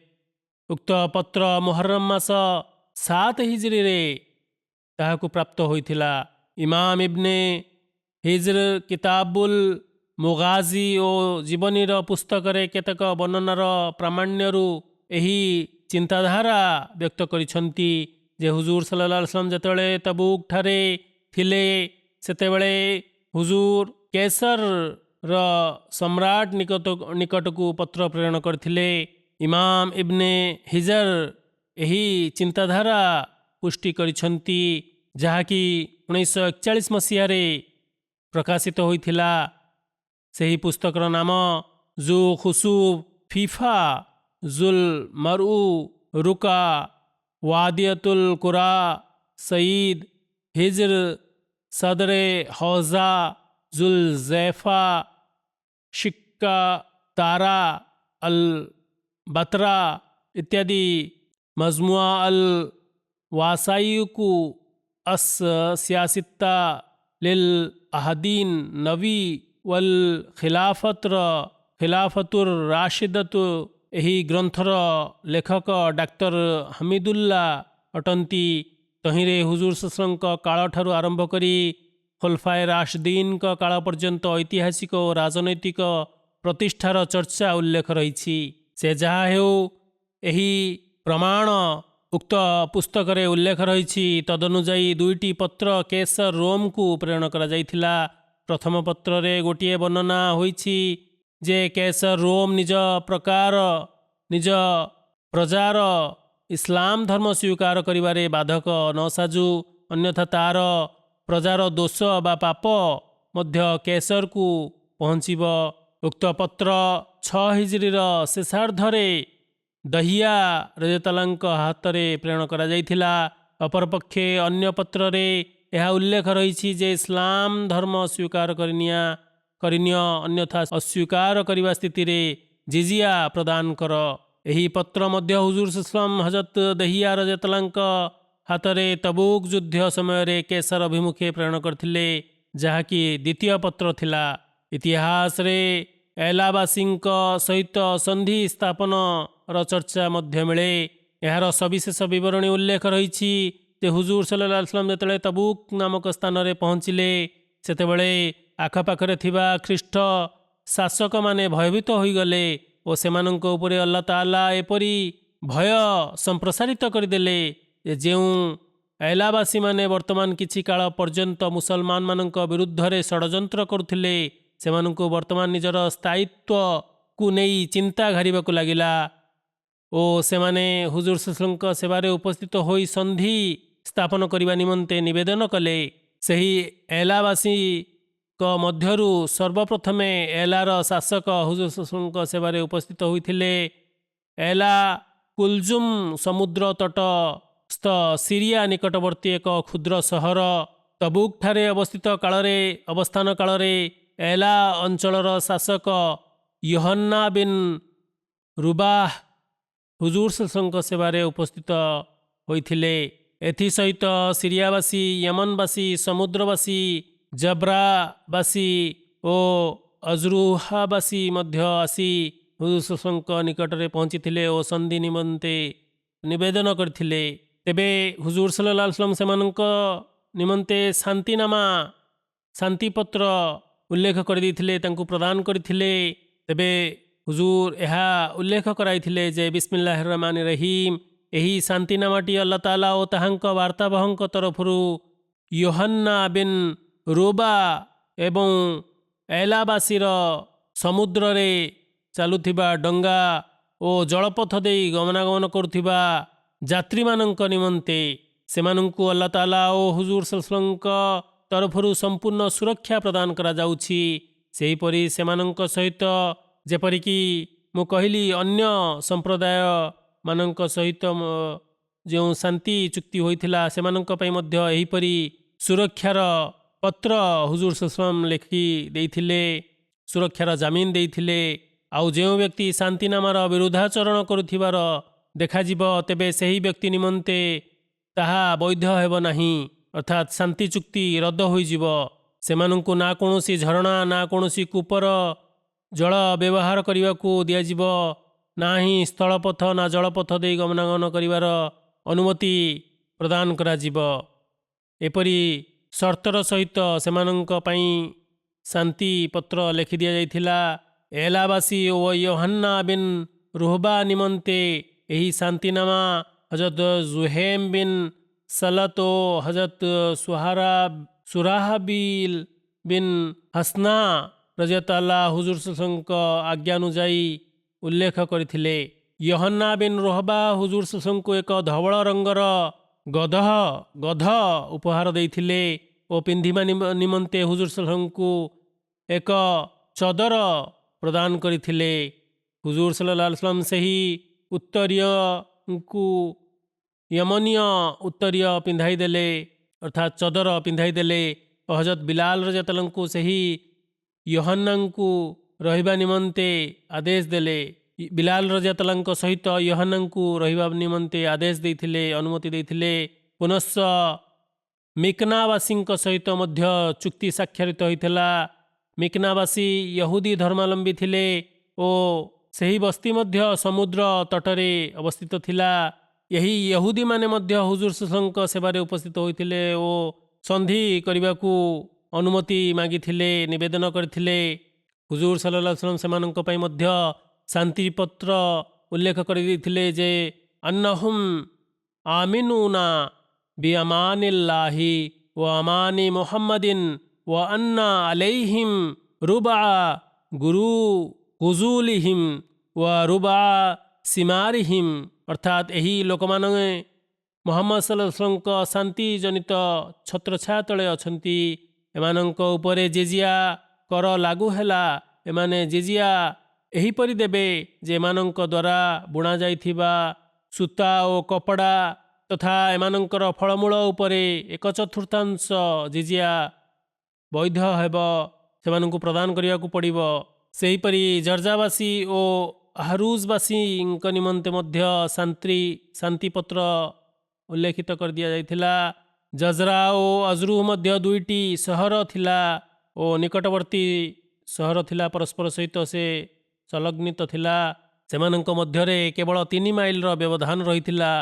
ଉକ୍ତ ପତ୍ର ମୁହର୍ରମ ମାସ 7 ହିଜ୍ରୀରେ ତାହାକୁ ପ୍ରାପ୍ତ ହୋଇଥିଲା। ଇମାମ ଇବ୍ନେ ହିଜ୍ର କିତାବୁଲ ମୁଗାଜି ଓ ଜୀବନୀର ପୁସ୍ତକରେ କେତେକ ବର୍ଣ୍ଣନାର ପ୍ରାମାଣ୍ୟରୁ ଏହି ଚିନ୍ତାଧାରା ବ୍ୟକ୍ତ କରିଛନ୍ତି ଯେ ହୁଜୁର ସଲ୍ଲଲ୍ଲାହୁ ଆଲୈହି वसल्लम ଯେତେବେଳେ ତବୁକ ଠାରେ ଥିଲେ ସେତେବେଳେ ହୁଜୁର କେସରର ସମ୍ରାଟ ନିକଟକୁ ପତ୍ର ପ୍ରେରଣ କରିଥିଲେ। ଇମାମ ଇବ୍ନେ ହିଜର ଏହି ଚିନ୍ତାଧାରା ପୁଷ୍ଟି କରିଛନ୍ତି ଯାହାକି 1941 ମସିହାରେ ପ୍ରକାଶିତ ହୋଇଥିଲା। ସେହି ପୁସ୍ତକର ନାମ ଜୁ ଖୁସୁବ ଫିଫା ଜୁଲ ମରଉ ରୁକା ୱାଦିୟତୁଲ କୁରା ସঈଦ ହିଜ୍ର ସଦରେ ହୌଜା ଜୁଲ ଜୈଫା ଶିକ୍କା ତାରା अल बतरा इत्यादि मजमुआ अल वासाइकु अस सियासत्ता लिल अहदीन नवी वल खिलाफतुर राशिदतु ଏହି ଗ୍ରନ୍ଥର ଲେଖକ ଡାକ୍ତର ହମିଦୁଲ୍ଲା ଅଟନ୍ତି। ତହିଁରେ ହୁଜୁର ସଲ୍ଲଲ୍ଲାହୁଙ୍କ କାଳଠାରୁ ଆରମ୍ଭ କରି ଖୋଲଫାଏ ରାଶିଦିନଙ୍କ କାଳ ପର୍ଯ୍ୟନ୍ତ ଐତିହାସିକ ଓ ରାଜନୈତିକ ପ୍ରତିଷ୍ଠାର ଚର୍ଚ୍ଚା ଉଲ୍ଲେଖ ରହିଛି। ସେ ଯାହା ହେଉ, ଏହି ପ୍ରମାଣ ଉକ୍ତ ପୁସ୍ତକରେ ଉଲ୍ଲେଖ ରହିଛି। ତଦନୁଯାୟୀ 2ଟି ପତ୍ର କେସର ରୋମକୁ ପ୍ରେରଣ କରାଯାଇଥିଲା। ପ୍ରଥମ ପତ୍ରରେ ଗୋଟିଏ ବର୍ଣ୍ଣନା ହୋଇଛି ଯେ କେସର ରୋମ ନିଜ ପ୍ରଜାର ଇସଲାମ ଧର୍ମ ସ୍ୱୀକାର କରିବାରେ ବାଧକ ନ ସାଜୁ, ଅନ୍ୟଥା ତାର ପ୍ରଜାର ଦୋଷ ବା ପାପ ମଧ୍ୟ କେସରକୁ ପହଞ୍ଚିବ। ଉକ୍ତ ପତ୍ର 6 ହିଜରୀର ଶେଷାର୍ଦ୍ଧରେ ଦହିୟା ରଜତାଲାଙ୍କ ହାତରେ ପ୍ରେରଣ କରାଯାଇଥିଲା। ଅପରପକ୍ଷେ ଅନ୍ୟ ପତ୍ରରେ ଏହା ଉଲ୍ଲେଖ ରହିଛି ଯେ ଇସଲାମ ଧର୍ମ ସ୍ୱୀକାର କରିନିଅ, ଅନ୍ୟଥା ଅସ୍ୱୀକାର କରିବା ସ୍ଥିତିରେ ଜିଜିୟା ପ୍ରଦାନ କର। ଏହି ପତ୍ର ମଧ୍ୟ ହୁଜୁର ସଲ୍ଲଲ୍ଲାହୁ ହଜରତ ଦହିୟା ରଜତାଲାଙ୍କ ହାତରେ ତବୁକ ଯୁଦ୍ଧ ସମୟରେ କେସର ଅଭିମୁଖେ ପ୍ରେରଣ କରିଥିଲେ, ଯାହାକି ଦ୍ୱିତୀୟ ପତ୍ର ଥିଲା। ଇତିହାସରେ ଏଲାବାସୀଙ୍କ ସହିତ ସନ୍ଧି ସ୍ଥାପନର ଚର୍ଚ୍ଚା ମଧ୍ୟ ମିଳେ। ଏହାର ସବିଶେଷ ବିବରଣୀ ଉଲ୍ଲେଖ ରହିଛି ଯେ ହୁଜୁର ସଲ୍ଲଲ୍ଲାହୁ ଆଲାଇହି ୱସଲ୍ଲାମ ଯେତେବେଳେ ତବୁକ ନାମକ ସ୍ଥାନରେ ପହଞ୍ଚିଲେ, ସେତେବେଳେ ଆଖପାଖରେ ଥିବା ଖ୍ରୀଷ୍ଟ ଶାସକମାନେ ଭୟଭୀତ ହୋଇଗଲେ ଓ ସେମାନଙ୍କ ଉପରେ ଆଲ୍ଲାହ ତାଆଲା ଏପରି ଭୟ ସମ୍ପ୍ରସାରିତ କରିଦେଲେ ଯେ ଯେଉଁ ଏଲାବାସୀମାନେ ବର୍ତ୍ତମାନ କିଛି କାଳ ପର୍ଯ୍ୟନ୍ତ ମୁସଲମାନମାନଙ୍କ ବିରୁଦ୍ଧରେ ଷଡ଼ଯନ୍ତ୍ର କରୁଥିଲେ, ସେମାନଙ୍କୁ ବର୍ତ୍ତମାନ ନିଜର ସ୍ଥାୟିତ୍ୱକୁ ନେଇ ଚିନ୍ତା ଘାରିବାକୁ ଲାଗିଲା ଓ ସେମାନେ ହୁଜୁର ସଲ୍ଲଲ୍ଲାହୁଙ୍କ ସେବାରେ ଉପସ୍ଥିତ ହୋଇ ସନ୍ଧି ସ୍ଥାପନ କରିବା ନିମନ୍ତେ ନିବେଦନ କଲେ। ସେହି ଏଲାବାସୀଙ୍କ ମଧ୍ୟରୁ ସର୍ବପ୍ରଥମେ ଏଲାର ଶାସକ ହୁଜୁର ସଲ୍ଲଲ୍ଲାହୁଙ୍କ ସେବାରେ ଉପସ୍ଥିତ ହୋଇଥିଲେ। ଏଲା କୁଲଜୁମ ସମୁଦ୍ର ତଟସ୍ଥ ସିରିଆ ନିକଟବର୍ତ୍ତୀ ଏକ କ୍ଷୁଦ୍ର ସହର। ତବୁକଠାରେ ଅବସ୍ଥାନ କାଳରେ ଏଲା ଅଞ୍ଚଳର ଶାସକ ୟୋହନ୍ନା ବିନ୍ ରୁବାହ ହୁଜୁର ସଲ୍ଲଲ୍ଲାହୁଙ୍କ ସେବାରେ ଉପସ୍ଥିତ ହୋଇଥିଲେ। ଏଥିସହିତ ସିରିଆବାସୀ, ୟମନବାସୀ, ସମୁଦ୍ରବାସୀ, ଜବ୍ରାବାସୀ ଓ ଅଜରୁହାବାସୀ ମଧ୍ୟ ଆସି ହୁଜୁର ସଲ୍ଲଲ୍ଲାହୁଙ୍କ ନିକଟରେ ପହଞ୍ଚିଥିଲେ ଓ ସନ୍ଧି ନିମନ୍ତେ ନିବେଦନ କରିଥିଲେ। ତେବେ ହୁଜୁର ସଲ୍ଲଲ୍ଲାହୁ ଆଲାଇହି ୱସଲ୍ଲାମ ସେମାନଙ୍କ ନିମନ୍ତେ ଶାନ୍ତିପତ୍ର ଉଲ୍ଲେଖ କରିଦେଇଥିଲେ, ତାଙ୍କୁ ପ୍ରଦାନ କରିଥିଲେ। ତେବେ ହୁଜୁର ଏହା ଉଲ୍ଲେଖ କରାଇଥିଲେ ଯେ ବିସ୍ମିଲ୍ଲାହିର ରହମାନିର ରହିମ୍, ଏହି ଶାନ୍ତିନାମାଟି ଆଲ୍ଲାହ ତାଆଲା ଓ ତାହାଙ୍କ ବାର୍ତ୍ତାବହଙ୍କ ତରଫରୁ ୟୋହନ୍ନା ବିନ୍ ରୁବା ଏବଂ ଏଲାବାସୀର ସମୁଦ୍ରରେ ଚାଲୁଥିବା ଡଙ୍ଗା ଓ ଜଳପଥ ଦେଇ ଗମନାଗମନ କରୁଥିବା ଯାତ୍ରୀମାନଙ୍କ ନିମନ୍ତେ ସେମାନଙ୍କୁ ଆଲ୍ଲାହ ତାଆଲା ଓ ହୁଜୁର ସଲ୍ଲଲ୍ଲାହୁଙ୍କ ତରଫରୁ ସମ୍ପୂର୍ଣ୍ଣ ସୁରକ୍ଷା ପ୍ରଦାନ କରାଯାଉଛି। ସେହିପରି ସେମାନଙ୍କ ସହିତ ଯେପରିକି ମୁଁ କହିଲି, ଅନ୍ୟ ସମ୍ପ୍ରଦାୟମାନଙ୍କ ସହିତ ଯେଉଁ ଶାନ୍ତି ଚୁକ୍ତି ହୋଇଥିଲା, ସେମାନଙ୍କ ପାଇଁ ମଧ୍ୟ ଏହିପରି ସୁରକ୍ଷାର ପତ୍ର ହୁଜୁର ସଲ୍ଲଲ୍ଲାହୁ ଲେଖି ଦେଇଥିଲେ, ସୁରକ୍ଷାର ଜାମିନ ଦେଇଥିଲେ। ଆଉ ଯେଉଁ ବ୍ୟକ୍ତି ଶାନ୍ତିନାମାର ବିରୁଦ୍ଧାଚରଣ କରୁଥିବାର ଦେଖାଯିବ, ତେବେ ସେହି ବ୍ୟକ୍ତି ନିମନ୍ତେ ତାହା ବୈଧ ହେବ ନାହିଁ, ଅର୍ଥାତ୍ ଶାନ୍ତି ଚୁକ୍ତି ରଦ୍ଦ ହୋଇଯିବ। ସେମାନଙ୍କୁ ନା କୌଣସି ଝରଣା, ନା କୌଣସି କୂପର ଜଳ ବ୍ୟବହାର କରିବାକୁ ଦିଆଯିବ ନାହିଁ, ସ୍ଥଳପଥ ନା ଜଳପଥ ଦେଇ ଗମନାଗମନ କରିବାର ଅନୁମତି ପ୍ରଦାନ କରାଯିବ। ଏପରି ସର୍ତ୍ତର ସହିତ ସେମାନଙ୍କ ପାଇଁ ଶାନ୍ତି ପତ୍ର ଲେଖି ଦିଆଯାଇଥିଲା। ଏଲାବାସୀ ଓ ୟୋହନ୍ନା ବିନ୍ ରୁହବା ନିମନ୍ତେ ଏହି ଶାନ୍ତିନାମା ହଜରତ ଜୁହେମ୍ ବିନ୍ ସଲତ ଓ ହଜରତ ସୁରାହାବିଲ୍ ବିନ୍ ହସନା ରଜିୟତାଲ୍ଲାହ ହୁଜୁର ସଲ୍ଲଲ୍ଲାହୁଙ୍କ ଆଜ୍ଞାନୁଯାୟୀ ଉଲ୍ଲେଖ କରିଥିଲେ। ୟୋହନ୍ନା ବିନ୍ ରୁହବା ହୁଜୁର ସଲ୍ଲଲ୍ଲାହୁଙ୍କୁ ଏକ ଧବଳ ରଙ୍ଗର ଗଧ ଉପହାର ଦେଇଥିଲେ ଓ ପିନ୍ଧିବା ନିମନ୍ତେ ହୁଜୁର ସଲ୍ଲଲ୍ଲାହୁଙ୍କୁ ଏକ ଚଦର ପ୍ରଦାନ କରିଥିଲେ। ହୁଜୁର ସଲ୍ଲଲ୍ଲାହୁ ଆଲାଇହି ୱସଲ୍ଲାମ ସେହି ଉତ୍ତରୀୟଙ୍କୁ ୟମନୀୟ ଉତ୍ତରୀୟ ପିନ୍ଧାଇ ଦେଲେ, ଅର୍ଥାତ୍ ଚଦର ପିନ୍ଧାଇ ଦେଲେ ଓ ହଜରତ ବିଲାଲ ରଜିୟତାଲ୍ଲାହୁଙ୍କୁ ସେହି ୟୋହନ୍ନାଙ୍କୁ ରହିବା ନିମନ୍ତେ ଆଦେଶ ଦେଲେ। ବିଲାଲ ରଜିୟତାଲ୍ଲାହୁଙ୍କ ସହିତ ୟୋହନ୍ନାଙ୍କୁ ରହିବା ନିମନ୍ତେ ଆଦେଶ ଦେଇଥିଲେ, ଅନୁମତି ଦେଇଥିଲେ। ପୁନଶ୍ଚ ମିକନାବାସୀଙ୍କ ସହିତ ମଧ୍ୟ ଚୁକ୍ତି ସ୍ୱାକ୍ଷରିତ ହୋଇଥିଲା। ମିକନାବାସୀ ୟହୁଦୀ ଧର୍ମାବଲମ୍ବୀ ଥିଲେ ଓ ସେହି ବସ୍ତି ମଧ୍ୟ ସମୁଦ୍ର ତଟରେ ଅବସ୍ଥିତ ଥିଲା। ଏହି ୟହୁଦୀମାନେ ମଧ୍ୟ ହୁଜୁର ସଲ୍ଲଲ୍ଲାହୁ ସେବାରେ ଉପସ୍ଥିତ ହୋଇଥିଲେ ଓ ସନ୍ଧି କରିବାକୁ ଅନୁମତି ମାଗିଥିଲେ, ନିବେଦନ କରିଥିଲେ। ହୁଜୁର ସଲ୍ଲଲ୍ଲାହୁ ଆଲାଇହି वसल्लम ସେମାନଙ୍କ ପାଇଁ ମଧ୍ୟ ଶାନ୍ତିପତ୍ର ଉଲ୍ଲେଖ କରିଦେଇଥିଲେ ଯେ ଅନ୍ନହୁମ୍ ଆମିନୁନା ବି ଅମାନିଲ୍ଲାହି व अमानी मुहम्मदिन व अन्ना अलैहिम रुबा गुरु गुजुलिहिम व रुबा सिमारिहिम। अर्थात ଏହି ଲୋକମାନେ ମୁହମ୍ମଦ ସଲ୍ଲଲ୍ଲାହୁ ଆଲାଇହି वसल्लमଙ୍କ ଶାନ୍ତି ଜନିତ ଛତ୍ରଛାୟା ତଳେ ଅଛନ୍ତି। ଏମାନଙ୍କ ଉପରେ ଜିଜିଆ କର ଲାଗୁ ହେଲା। ଏମାନେ ଜିଜିଆ ଏହିପରି ଦେବେ ଯେ ଏମାନଙ୍କ ଦ୍ୱାରା ବୁଣା ଯାଇଥିବା ସୂତା ଓ କପଡ଼ା ତଥା ଏମାନଙ୍କର ଫଳମୂଳ ଉପରେ 1/4 ଜିଜିଆ ବୈଧ ହେବ, ସେମାନଙ୍କୁ ପ୍ରଦାନ କରିବାକୁ ପଡ଼ିବ। ସେହିପରି ଜର୍ଜାବାସୀ ଓ ଆହରୁଜବାସୀଙ୍କ ନିମନ୍ତେ ମଧ୍ୟ ଶାନ୍ତିପତ୍ର ଉଲ୍ଲେଖିତ କରିଦିଆଯାଇଥିଲା। ଜଜରା ଓ ଅଜରୁହ ମଧ୍ୟ ଦୁଇଟି ସହର ଥିଲା ଓ ନିକଟବର୍ତ୍ତୀ ସହର ଥିଲା, ପରସ୍ପର ସହିତ ସେ ସଂଲଗ୍ନିତ ଥିଲା। ସେମାନଙ୍କ ମଧ୍ୟରେ କେବଳ 3 ମାଇଲର ବ୍ୟବଧାନ ରହିଥିଲା।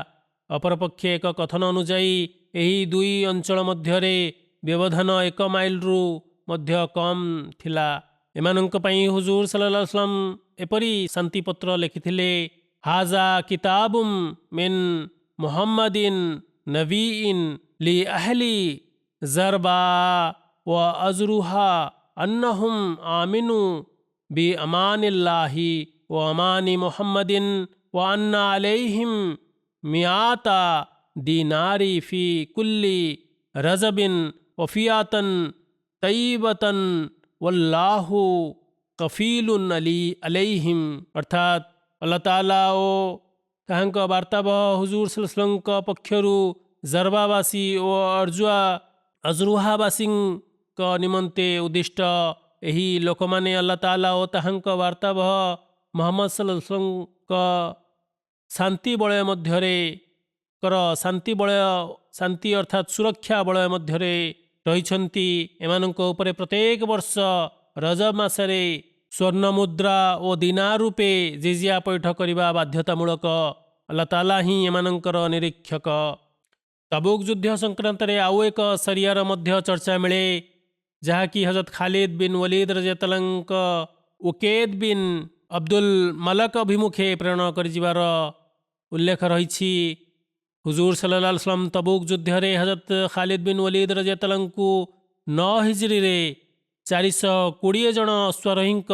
ଅପରପକ୍ଷେ ଏକ କଥନ ଅନୁଯାୟୀ ଏହି ଦୁଇ ଅଞ୍ଚଳ ମଧ୍ୟରେ ବ୍ୟବଧାନ 1 ମାଇଲରୁ ମଧ୍ୟ କମ୍ ଥିଲା। ଏମାନଙ୍କ ପାଇଁ ହୁଜୁର ସଲ୍ଲଲ୍ଲାହୁ ଆଲାଇହି वसल्लम ଏପରି ଶାନ୍ତିପତ୍ର ଲେଖିଥିଲେ, ହାଜା କିତାବୁମ୍ ମିନ୍ ମୁହମ୍ମଦିନ ନବୀଇନ୍ ଲି ଆହଲି ଜରବା व अजरुहा अन्नहुम आमिनु बि अमानिल्लाहि व अमानी मुहम्मदिन व अन्ना अलैहिम मियाता दीनारी फी कुल्ली रजबिन वफियातन तय्यबतन वल्लाहु कफीलुन अलैहिम। अर्थात अल्लाह ताला ओ ତାହାଙ୍କ ବାର୍ତ୍ତାବହ ହୁଜୁର ସଲ୍ଲଲ୍ଲାହୁ ଆଲାଇହି वसल्लमଙ୍କ ପକ୍ଷରୁ ଜରବାବାସୀ ଓ ଅଜରୁହାବାସୀଙ୍କ ନିମନ୍ତେ ଉଦ୍ଦିଷ୍ଟ। ଏହି ଲୋକମାନେ ଆଲ୍ଲାହ ତାଲା ଓ ତାହାଙ୍କ ବାର୍ତ୍ତାବହ ମୁହମ୍ମଦ ସଲ୍ଲଲ୍ଲାହୁ ଆଲାଇହି वसल्लमଙ୍କ ଶାନ୍ତି ବଳୟ ମଧ୍ୟରେ ଶାନ୍ତି ଅର୍ଥାତ୍ ସୁରକ୍ଷା ବଳୟ ମଧ୍ୟରେ ରହିଛନ୍ତି। ଏମାନଙ୍କ ଉପରେ ପ୍ରତ୍ୟେକ ବର୍ଷ ରଜବ ମାସରେ ସ୍ୱର୍ଣ୍ଣ ମୁଦ୍ରା ଓ ଦିନାର ରୂପେ ଜିଜିଆ ପୈଠ କରିବା ବାଧ୍ୟତାମୂଳକ। ଆଲ୍ଲାହ ତାଲା ହିଁ ଏମାନଙ୍କର ନିରୀକ୍ଷକ। ତବୁକ୍ ଯୁଦ୍ଧ ସଂକ୍ରାନ୍ତରେ ଆଉ ଏକ ସରିୟାର ମଧ୍ୟ ଚର୍ଚ୍ଚା ମିଳେ, ଯାହାକି ହଜରତ ଖାଲିଦ ବିନ୍ ୱଲିଦ ରଜିୟଲ୍ଲାହୁଙ୍କ ଉକେଦ ବିନ୍ ଅବ୍ଦୁଲ ମଲକ ଅଭିମୁଖେ ପ୍ରେରଣ କରିଯିବାର ଉଲ୍ଲେଖ ରହିଛି। ହୁଜୁର ସଲ୍ଲଲ୍ଲାହୁ ଆଲାଇହି वसल्लम ତବୁକ୍ ଯୁଦ୍ଧରେ ହଜରତ ଖାଲିଦ ବିନ୍ ୱଲିଦ ରଜିୟଲ୍ଲାହୁଙ୍କୁ 9 ହିଜରୀରେ 420 ଜଣ ଅଶ୍ୱାରୋହୀଙ୍କ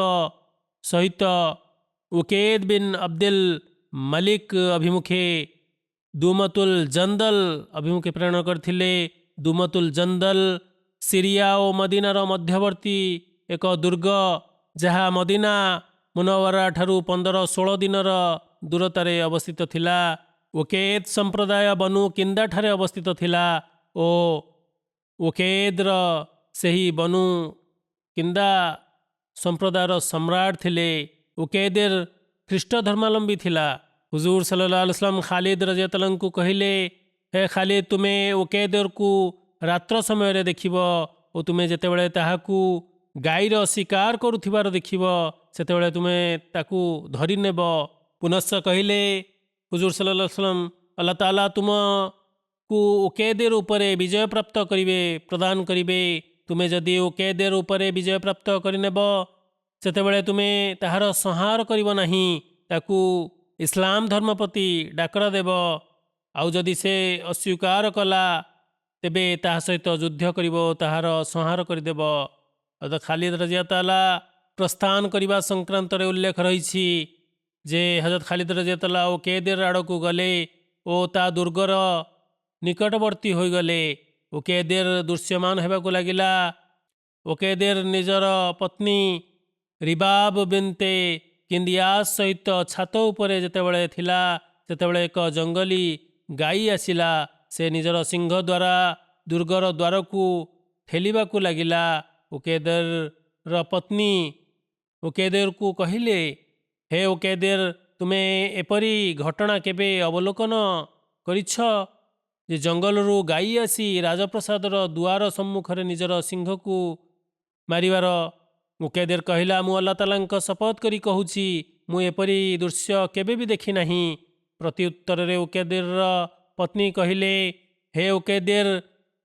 ସହିତ ଉକେଦ ବିନ୍ ଅବ୍ଦୁଲ ମଲିକ ଅଭିମୁଖେ ଦୁମତୁଲ ଜନ୍ଦଲ ଅଭିମୁଖେ ପ୍ରେରଣ କରିଥିଲେ। ଦୁମତୁଲ ଜନ୍ଦଲ ସିରିଆ ଓ ମଦିନାର ମଧ୍ୟବର୍ତ୍ତୀ ଏକ ଦୁର୍ଗ, ଯାହା ମଦିନା ମୁନୱରା ଠାରୁ 15-16 ଦିନର ଦୂରତାରେ ଅବସ୍ଥିତ ଥିଲା। ଉକେଦ ସମ୍ପ୍ରଦାୟ ବନୁ କିନ୍ଦା ଠାରେ ଅବସ୍ଥିତ ଥିଲା ଓ ଉକେଦର ସେହି ବନୁ କିନ୍ଦା ସମ୍ପ୍ରଦାୟର ସମ୍ରାଟ ଥିଲେ। ଉକେଦର ଖ୍ରୀଷ୍ଟ ଧର୍ମାବଲମ୍ବୀ ଥିଲା। ହୁଜୁର ସଲ୍ଲଲ୍ଲାହୁ ଆଲାଇହି वसल्लम ଖାଲିଦ ରଜିୟଲ୍ଲାହୁଙ୍କୁ କହିଲେ, ହେ ଖାଲିଦ, ତୁମେ ଉକେଦରକୁ ରାତ୍ର ସମୟରେ ଦେଖିବ ଓ ତୁମେ ଯେତେବେଳେ ତାହାକୁ ଗାଈର ଶିକାର କରୁଥିବାର ଦେଖିବ, ସେତେବେଳେ ତୁମେ ତାକୁ ଧରି ନେବ। ପୁନଶ୍ଚ କହିଲେ ହୁଜୁର ସଲ୍ଲଲ୍ଲାହୁ ଆଲାଇହି वसल्लम, ଆଲ୍ଲାହ ତାଲା ତୁମକୁ ଉକେଦର ଉପରେ ବିଜୟ ପ୍ରାପ୍ତ ପ୍ରଦାନ କରିବେ। ତୁମେ ଯଦି ଉକେଦର ଉପରେ ବିଜୟ ପ୍ରାପ୍ତ କରିନେବ, ସେତେବେଳେ ତୁମେ ତାହାର ସଂହାର କରିବ ନାହିଁ, ତାକୁ ଇସଲାମ ଧର୍ମ ପ୍ରତି ଡାକରା ଦେବ। ଆଉ ଯଦି ସେ ଅସ୍ୱୀକାର କଲା, ତେବେ ତାହା ସହିତ ଯୁଦ୍ଧ କରିବ, ତାହାର ସଂହାର କରିଦେବ। ଖାଲିଦ ରଜିୟଲ୍ଲାହୁ ପ୍ରସ୍ଥାନ କରିବା ସଂକ୍ରାନ୍ତରେ ଉଲ୍ଲେଖ ରହିଛି ଯେ ହଜରତ ଖାଲିଦ ରଜିୟଲ୍ଲାହୁ ଉକେଦର ଆଡ଼କୁ ଗଲେ ଓ ତା ଦୁର୍ଗର ନିକଟବର୍ତ୍ତୀ ହୋଇଗଲେ। ଉକେଦର ଦୃଶ୍ୟମାନ ହେବାକୁ ଲାଗିଲା। ଉକେଦର ନିଜର ପତ୍ନୀ ରିବାବ ବିନ୍ତେ କିନ୍ଦିୟାସ ସହିତ ଛାତ ଉପରେ ଯେତେବେଳେ ଥିଲା, ସେତେବେଳେ ଏକ ଜଙ୍ଗଲୀ ଗାଈ ଆସିଲା। ସେ ନିଜର ସିଂହ ଦ୍ୱାରା ଦୁର୍ଗର ଦ୍ୱାରକୁ ଠେଲିବାକୁ ଲାଗିଲା। ଉକେଦର ପତ୍ନୀ ଉକେଦରକୁ କହିଲେ, ହେ ଉକେଦର, ତୁମେ ଏପରି ଘଟଣା କେବେ ଅବଲୋକନ କରିଛ ଯେ ଜଙ୍ଗଲରୁ ଗାଈ ଆସି ରାଜପ୍ରସାଦର ଦୁଆର ସମ୍ମୁଖରେ ନିଜର ସିଂହକୁ ମାରିବାର? ଉକେଦର କହିଲା, ମୁଁ ଆଲ୍ଲାହ ତାଆଲାଙ୍କ ଶପଥ କରି କହୁଛି, ମୁଁ ଏପରି ଦୃଶ୍ୟ କେବେ ବି ଦେଖି ନାହିଁ। प्रति उत्तर उकेदेर पत्नी कहिले, हे उकेदेर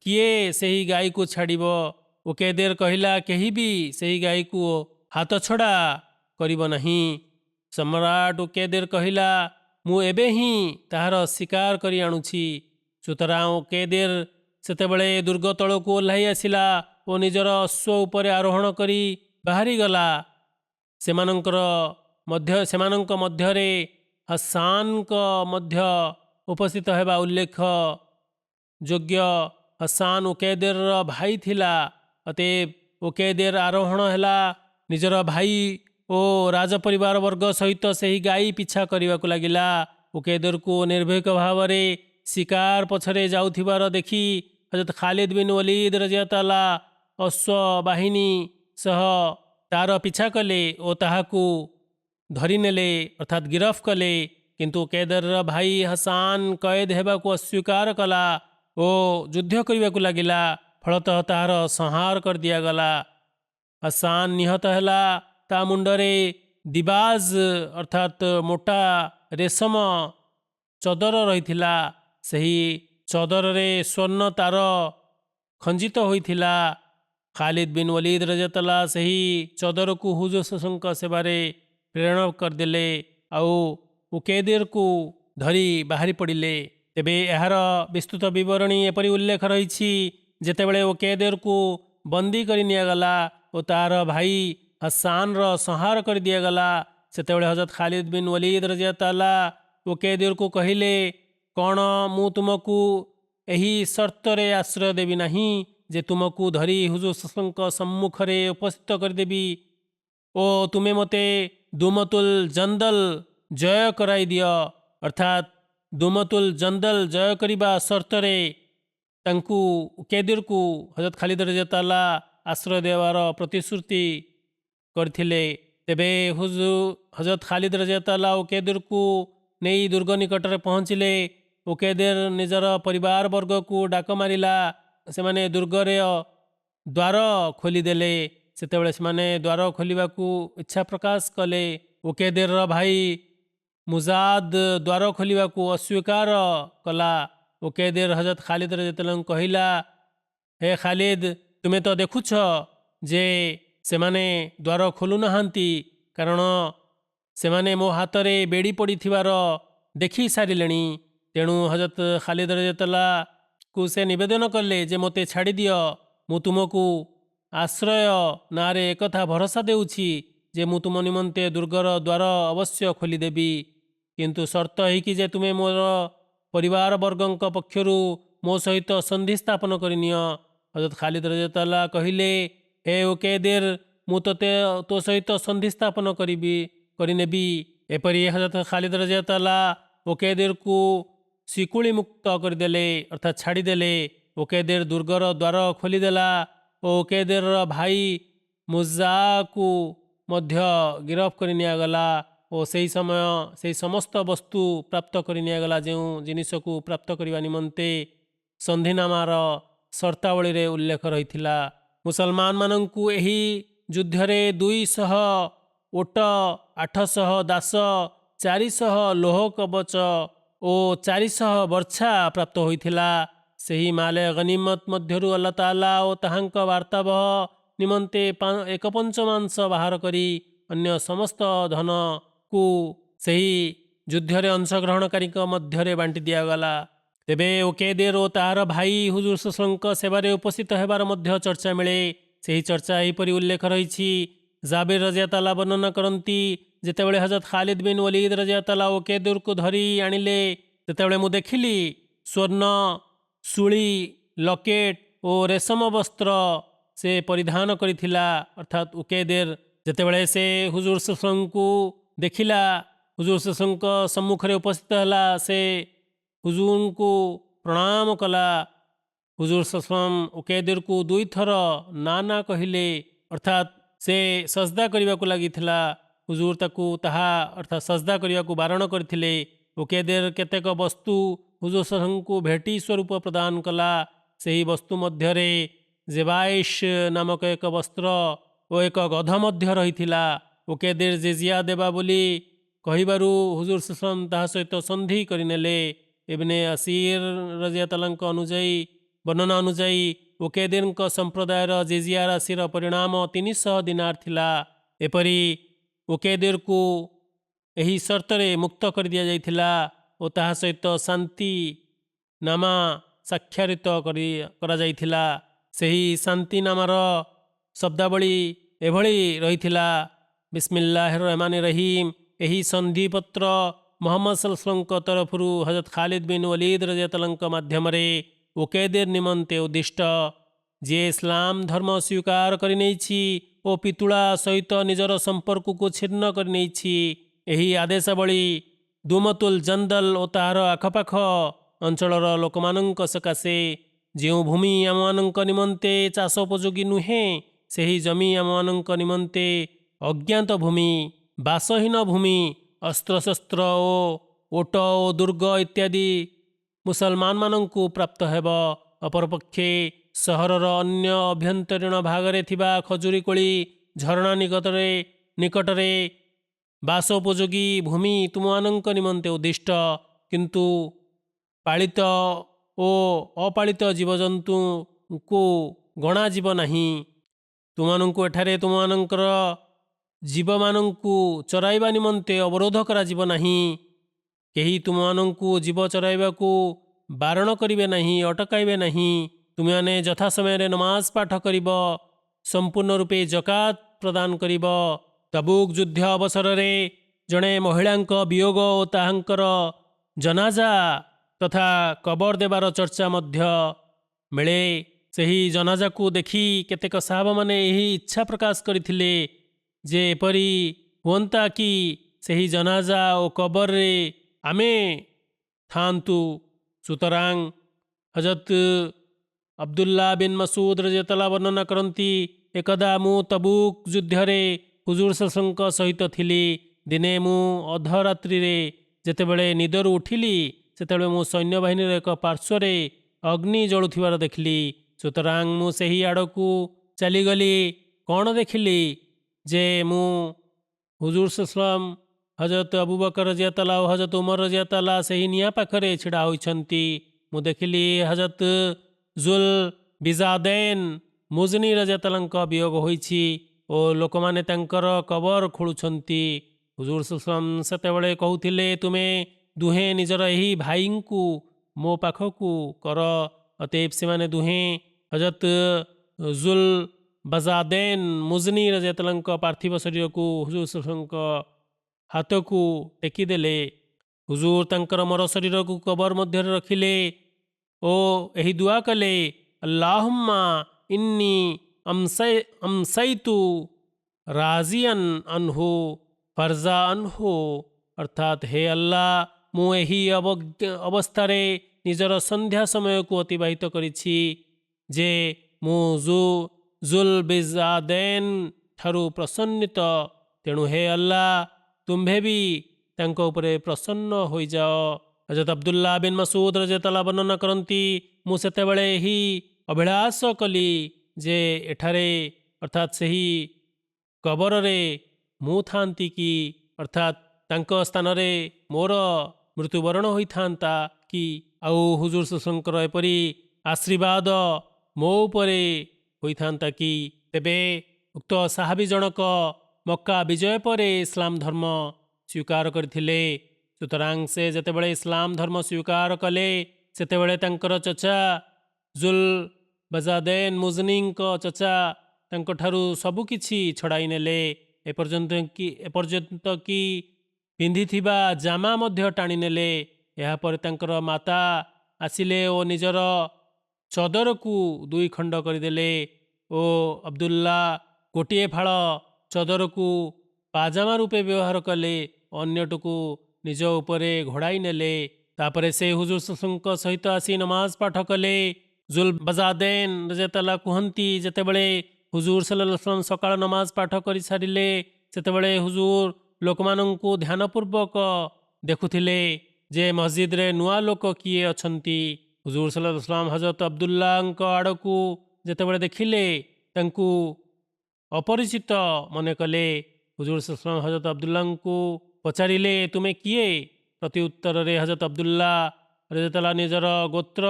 किए सही गाई को छाड़िब? उकेदेर कहिला, केही भी सही गाई को हाथ छड़ा करिब नहीं। सम्राट उकेदेर कहिला, मु एबे ही ताहार शिकार करी आणुछि। सुतरां उकेदेर सेतेबेले दुर्ग तलकू ओह्लाई आसिला ओ निजर अश्व उपरे आरोहण करी बाहरी गला। सेमानंक मध्यरे हसानक मध्य उपस्थित हेबा उल्लेख योग्य। हसान उकेदेर भाई थिला। अतएव उकेदेर आरोहण हेला निजर भाई ओ राज परिवार वर्ग सहित सही गाई पिछा करने को लगिला। उकेदेर को निर्भीक भाव में शिकार पछरे जाउथिबार देखि हजरत खालिद बिन वलीद रजियल्लाहु अन्हु अश्व बाहिनी सह तार पिछा कले ओ ताहाकू धरी नेले अर्थात गिरफ कले। किंतु उकेदेर भाई हसान कैद हेबाकू अस्वीकार कला ओ युद्ध करने को लगिला। फलतः ताहार संहार कर दियागला। हसान निहत हेला। ता मुंडरे दिबाज अर्थात मोटा रेशम चदर रही। सही चदर रे स्वर्ण तार खंजित होइथिला। खालिद बिन वलीद रजियल्लाहु अन्हु सही चदर को हुजूर सेवारे प्रेरण करदेले आउ उकेदेर को धरी बाहरी पड़िले। तेबे एहार विस्तृत विवरणी एपरी उल्लेख रही। जेतेबेले उकेदेर को बंदी करी नियागला ओ तार भाई हसान रो संहार कर दियागला, सेतेबेले हजरत खालिद बिन वलीद रजियल्लाहु अन्हु उकेदेर को कहिले, कौन मु तुमको यही शर्त रे आश्रय देवी नहीं जे तुमको धरी हुजूर सम्मुखरे उपस्थित करदेवी ओ तुमे मते दुमतुल जंदल जय कराई दियो। अर्थात दुमतुल जंदल जय करिबा शर्त रे तांकू उकेदेर को हजरत खालिद रजियल्लाहु अन्हु आश्रय देवार प्रतिश्रुति करथिले। तेबे हजरत खालिद रजियल्लाहु अन्हु उकेदेर को नहीं दुर्ग निकट में पहुँचिले। उकेदेर निजर परिवार वर्ग को डाक मारिला। से माने दुर्गरे द्वार खोलीदेले। सेतेबेले से माने द्वार खोलिबा को इच्छा प्रकाश कले। उकेदेर भाई मुजाद द्वार खोलिबा को अस्वीकार कला। उकेदेर हजरत खालिद रजियल्लाहु अन्हु कहिला, हे खालिद तुमे तो देखुछ जे से माने द्वार खोलु नहांती, कारण से माने मो हाथरे बेड़ी पड़ी थिबार देखी सारिलेणी। तेणु हजरत खालिद रजियल्लाहु अन्हु को से निवेदन कले जे मोते छाड़ी दियो। मु तुमको आश्रय नारे एकथा भरोसा देउछि जे मु तुम निमंते दुर्गर द्वार अवश्य खोलीदेवी, किंतु शर्त है कि जे तुमे मोर परिवार वर्गंक पक्षरु मो सहित संधि स्थापन करिनियो। हजरत खालिद रजियल्लाहु अन्हु कहिले, हे उकेदेर मु तो सहित संधि स्थापन करिनेबी। एपरी हजरत खालिद रजियल्लाहु अन्हु उकेदेर को शिकुली मुक्त करदेले अर्थात छाड़ीदेले। उकेदेर दुर्गर द्वार खोलीदेला और उकेदेर भाई मुजा को मध्य गिरफ कर नियागला और सही समय से समस्त वस्तु प्राप्त कर नियागला जो जिनिस को प्राप्त करने निमंते संधिनामार शर्तावली रे उल्लेख रही। मुसलमान मानंकु एही युद्धरे 200 ओट 800 दास 400 लोह कवच और 400 वर्षा प्राप्त होइथिला। सही माले गनिमत मध्यरु अल्लाह ताला और ताहांक वार्तावह निमंते 1/5 बाहर करी अन्य समस्त धन को सही युद्धरे अंशग्रहणकारी मध्यरे बांटी दियागला। तेबे उकेदेर और तार भाई हुजूर सल्लल्लाहु सेवारे उपस्थित हेबार मध्य चर्चा मिले। सही चर्चा एहीपरि उल्लेख रही। जाबिर रजियल्लाहु अन्हु वर्णना करती, जेतेबेले हजरत खालिद बिन वलीद रजियल्लाहु अन्हु उकेदेर को धरी आनिले, तेतेबेले मु देखिली स्वर्ण सुली लकेट और रेशम वस्त्र से परिधान करिथिला। अर्थात उकेदेर जेतेबेले से हुजूर सल्लल्लाहु अलैहि वसल्लम को देखिला, हुजूर सल्लल्लाहु अलैहि वसल्लम सम्मुखरे उपस्थित हला, से हुजूर को प्रणाम कला। हुजूर सल्लल्लाहु अलैहि वसल्लम उकेदेर को 2 थर नाना कहिले अर्थात से सजदा करने को लगी। हुजूर ताकू ताहा अर्थात सजदा करने को बारण करथिले। उकेदेर केतेक वस्तु हुजूर सल्लल्लाहु अलैहि वसल्लम को भेटी स्वरूप प्रदान कला। सही वस्तु मध्यरे जेबाइश नामक एक वस्त्र और एक गध मध्य रही। उकेदेर जिजिया देवा बोली କହିବାରୁ ହୁଜୁର ସଲ୍ଲଲ୍ଲାହୁ ତାହା ସହିତ ସନ୍ଧି କରିନେଲେ। ଇବ୍ନେ ଅସିର ରଜିୟତାଲାଙ୍କ ଅନୁଯାୟୀ ବର୍ଣ୍ଣନା ଅନୁଯାୟୀ ଉକେଦିରଙ୍କ ସମ୍ପ୍ରଦାୟର ଜିଜିଆ ରାଶିର ପରିଣାମ 300 ଦିନାର ଥିଲା। ଏପରି ଉକେଦିରକୁ ଏହି ସର୍ତ୍ତରେ ମୁକ୍ତ କରିଦିଆଯାଇଥିଲା ଓ ତାହା ସହିତ ଶାନ୍ତି ନାମା ସ୍ୱାକ୍ଷରିତ କରାଯାଇଥିଲା। ସେହି ଶାନ୍ତି ନାମାର ଶବ୍ଦାବଳୀ ଏଭଳି ରହିଥିଲା, ବିସ୍ମିଲ୍ଲାହିର୍ ରହମାନିର୍ ରହିମ୍। ଏହି ସନ୍ଧିପତ୍ର ମୁହମ୍ମଦ ସଲ୍ଲଲ୍ଲାହୁଙ୍କ ତରଫରୁ ହଜରତ ଖାଲିଦ ବିନ୍ ୱଲିଦ୍ ରଜିୟତାଲାଙ୍କ ମାଧ୍ୟମରେ ଉକେଦିର ନିମନ୍ତେ ଉଦ୍ଦିଷ୍ଟ, ଯିଏ ଇସଲାମ ଧର୍ମ ସ୍ୱୀକାର କରିନେଇଛି ଓ ପିତୁଳା ସହିତ ନିଜର ସମ୍ପର୍କକୁ ଛିନ୍ନ କରିନେଇଛି। ଏହି ଆଦେଶାବଳୀ ଦୁମତୁଲ ଜନ୍ଦଲ ଓ ତାହାର ଆଖପାଖ ଅଞ୍ଚଳର ଲୋକମାନଙ୍କ ସକାଶେ ଯେଉଁ ଭୂମି ଆମମାନଙ୍କ ନିମନ୍ତେ ଚାଷ ଉପଯୋଗୀ ନୁହେଁ, ସେହି ଜମି ଆମମାନଙ୍କ ନିମନ୍ତେ ଅଜ୍ଞାତ ଭୂମି, ବାସହୀନ ଭୂମି, ଅସ୍ତ୍ରଶସ୍ତ୍ର ଓ ଓଟ ଓ ଦୁର୍ଗ ଇତ୍ୟାଦି ମୁସଲମାନମାନଙ୍କୁ ପ୍ରାପ୍ତ ହେବ। ଅପରପକ୍ଷେ ସହରର ଅନ୍ୟ ଅଭ୍ୟନ୍ତରୀଣ ଭାଗରେ ଥିବା ଖଜୁରୀ କୋଳି ଝରଣା ନିକଟରେ ବାସୋପଯୋଗୀ ଭୂମି ତୁମମାନଙ୍କ ନିମନ୍ତେ ଉଦ୍ଦିଷ୍ଟ, କିନ୍ତୁ ପାଳିତ ଓ ଅପାଳିତ ଜୀବଜନ୍ତୁଙ୍କୁ ଗଣାଯିବ ନାହିଁ। ତୁମମାନଙ୍କୁ ଏଠାରେ ତୁମମାନଙ୍କର ଜୀବମାନଙ୍କୁ ଚରାଇବା ନିମନ୍ତେ ଅବରୋଧ କରାଯିବ ନାହିଁ। କେହି ତୁମମାନଙ୍କୁ ଜୀବ ଚରାଇବାକୁ ବାରଣ କରିବେ ନାହିଁ, ଅଟକାଇବେ ନାହିଁ। ତୁମେମାନେ ଯଥା ସମୟରେ ନମାଜ ପାଠ କରିବ, ସମ୍ପୂର୍ଣ୍ଣ ରୂପେ ଜକାତ ପ୍ରଦାନ କରିବ। ତବୁକ ଯୁଦ୍ଧ ଅବସରରେ ଜଣେ ମହିଳାଙ୍କ ବିୟୋଗ ଓ ତାହାଙ୍କର ଜନାଜା ତଥା କବର ଦେବାର ଚର୍ଚ୍ଚା ମଧ୍ୟ ମିଳେ। ସେହି ଜନାଜାକୁ ଦେଖି କେତେକ ସାହାବାମାନେ ଏହି ଇଚ୍ଛା ପ୍ରକାଶ କରିଥିଲେ ଯେ ଏପରି ହୁଅନ୍ତା କି ସେହି ଜନାଜା ଓ କବରରେ ଆମେ ଥାଆନ୍ତୁ। ସୁତରାଂ ହଜରତ ଅବଦୁଲ୍ଲା ବିନ୍ ମସୁଦ ରଜିୟତାଲ୍ଲାହୁ ବର୍ଣ୍ଣନା କରନ୍ତି, ଏକଦା ମୁଁ ତବୁକ ଯୁଦ୍ଧରେ ହୁଜୁର ସଲ୍ଲଲ୍ଲାହୁଙ୍କ ସହିତ ଥିଲି। ଦିନେ ମୁଁ ଅଧରାତ୍ରିରେ ଯେତେବେଳେ ନିଦରୁ ଉଠିଲି, ସେତେବେଳେ ମୁଁ ସୈନ୍ୟବାହିନୀର ଏକ ପାର୍ଶ୍ୱରେ ଅଗ୍ନି ଜଳୁଥିବାର ଦେଖିଲି। ସୁତରାଂ ମୁଁ ସେହି ଆଡ଼କୁ ଚାଲିଗଲି। କ'ଣ ଦେଖିଲି ଯେ ମୁଁ ହୁଜୁର ସଲ୍ଲଲ୍ଲାହୁ, ହଜରତ ଅବୁ ବକର ରଜିୟତାଲ୍ଲାହୁ, ହଜରତ ଉମର ରଜିୟତାଲ୍ଲାହୁ ସେହି ନିଆଁ ପାଖରେ ଛିଡ଼ା ହୋଇଛନ୍ତି। ମୁଁ ଦେଖିଲି ହଜରତ ଜୁଲ ବିଜାଦେନ୍ ମୁଜନି ରଜିୟତାଲ୍ଲାହୁଙ୍କ ବିୟୋଗ ହୋଇଛି ଓ ଲୋକମାନେ ତାଙ୍କର କବର ଖୋଳୁଛନ୍ତି। ହୁଜୁର ସଲ୍ଲଲ୍ଲାହୁ ସେତେବେଳେ କହୁଥିଲେ, ତୁମେ ଦୁହେଁ ନିଜର ଏହି ଭାଇଙ୍କୁ ମୋ ପାଖକୁ କର। ଅତଏବ ସେମାନେ ଦୁହେଁ ହଜରତ ଜୁଲ ବଜାଦେନ୍ ମୁଜନି ରଜିୟତାଲ୍ଲାହୁଙ୍କ ପାର୍ଥିବ ଶରୀରକୁ ହୁଜୁର ସଲ୍ଲଲ୍ଲାହୁଙ୍କ ହାତକୁ ଟେକିଦେଲେ। ହୁଜୁର ତାଙ୍କର ମର ଶରୀରକୁ କବର ମଧ୍ୟରେ ରଖିଲେ ଓ ଏହି ଦୁଆ କଲେ, ଆଲ୍ଲାହୁମ୍ମା ଇନ୍ନି ଅମସୈତୁ ରାଜିଆନ୍ ଆନହୁ ଫର୍ଜା ଆନହୁ, ଅର୍ଥାତ୍ ହେ ଆଲ୍ଲାହ, ମୁଁ ଏହି ଅବସ୍ଥାରେ ନିଜର ସନ୍ଧ୍ୟା ସମୟକୁ ଅତିବାହିତ କରିଛି ଯେ ମୁଁ ଜୁଲ ବିଜାଦେନ୍ ଠାରୁ ପ୍ରସନ୍ନିତ। ତେଣୁ ହେ ଆଲ୍ଲାହ, ତୁମ୍ଭେ ବି ତାଙ୍କ ଉପରେ ପ୍ରସନ୍ନ ହୋଇଯାଅ। ହଜରତ ଅବଦୁଲ୍ଲା ବିନ୍ ମସୁଦ ରଜିୟତାଲ୍ଲାହୁ ବର୍ଣ୍ଣନା କରନ୍ତି, ମୁଁ ସେତେବେଳେ ଏହି ଅଭିଳାଷ କଲି ଯେ ଏଠାରେ ଅର୍ଥାତ୍ ସେହି କବରରେ ମୁଁ ଥାନ୍ତି କି, ଅର୍ଥାତ୍ ତାଙ୍କ ସ୍ଥାନରେ ମୋର ମୃତ୍ୟୁବରଣ ହୋଇଥାନ୍ତା କି, ଆଉ ହୁଜୁର ସଲ୍ଲଲ୍ଲାହୁଙ୍କର ଏପରି ଆଶୀର୍ବାଦ ମୋ ଉପରେ ହୋଇଥାନ୍ତା କି। ତେବେ ଉକ୍ତ ସାହାବୀ ଜଣକ ମକ୍କା ବିଜୟ ପରେ ଇସଲାମ ଧର୍ମ ସ୍ୱୀକାର କରିଥିଲେ। ସୁତରାଂ ସେ ଯେତେବେଳେ ଇସଲାମ ଧର୍ମ ସ୍ୱୀକାର କଲେ, ସେତେବେଳେ ତାଙ୍କର ଚଚା ଜୁଲ ବଜାଦେନ୍ ମୁଜନିଙ୍କ ଚଚା ତାଙ୍କଠାରୁ ସବୁକିଛି ଛଡ଼ାଇ ନେଲେ, ଏପର୍ଯ୍ୟନ୍ତ କି ପିନ୍ଧିଥିବା ଜାମା ମଧ୍ୟ ଟାଣି ନେଲେ। ଏହାପରେ ତାଙ୍କର ମାତା ଆସିଲେ ଓ ନିଜର ଚଦରକୁ 2 ଖଣ୍ଡ କରିଦେଲେ ଓ ଅବଦୁଲ୍ଲା ଗୋଟିଏ ଫାଳ ଚଦରକୁ ପାଜାମା ରୂପେ ବ୍ୟବହାର କଲେ, ଅନ୍ୟଟିକୁ ନିଜ ଉପରେ ଘୋଡ଼ାଇ ନେଲେ। ତାପରେ ସେ ହୁଜୁର ସଲ୍ଲଲ୍ଲାହୁଙ୍କ ସହିତ ଆସି ନମାଜ ପାଠ କଲେ। ଜୁଲ ବଜାଦେନ୍ ରଜିୟତାଲ୍ଲାହୁ କୁହନ୍ତି, ଯେତେବେଳେ ହୁଜୁର ସଲ୍ଲଲ୍ଲାହୁ ସକାଳ ନମାଜ ପାଠ କରିସାରିଲେ, ସେତେବେଳେ ହୁଜୁର ଲୋକମାନଙ୍କୁ ଧ୍ୟାନପୂର୍ବକ ଦେଖୁଥିଲେ ଯେ ମସଜିଦରେ ନୂଆ ଲୋକ କିଏ ଅଛନ୍ତି। ହୁଜୁର ସଲ୍ଲଲ୍ଲାହୁ ହଜରତ ଅବଦୁଲ୍ଲାଙ୍କ ଆଡ଼କୁ ଯେତେବେଳେ ଦେଖିଲେ, ତାଙ୍କୁ ଅପରିଚିତ ମନେ କଲେ। ହୁଜୁର ସଲ୍ଲଲ୍ଲାହୁ ହଜରତ ଅବଦୁଲ୍ଲାଙ୍କୁ ପଚାରିଲେ ତୁମେ କିଏ? ପ୍ରତି ଉତ୍ତରରେ ହଜରତ ଅବଦୁଲ୍ଲା ରଜିୟଲ୍ଲାହୁ ନିଜର ଗୋତ୍ର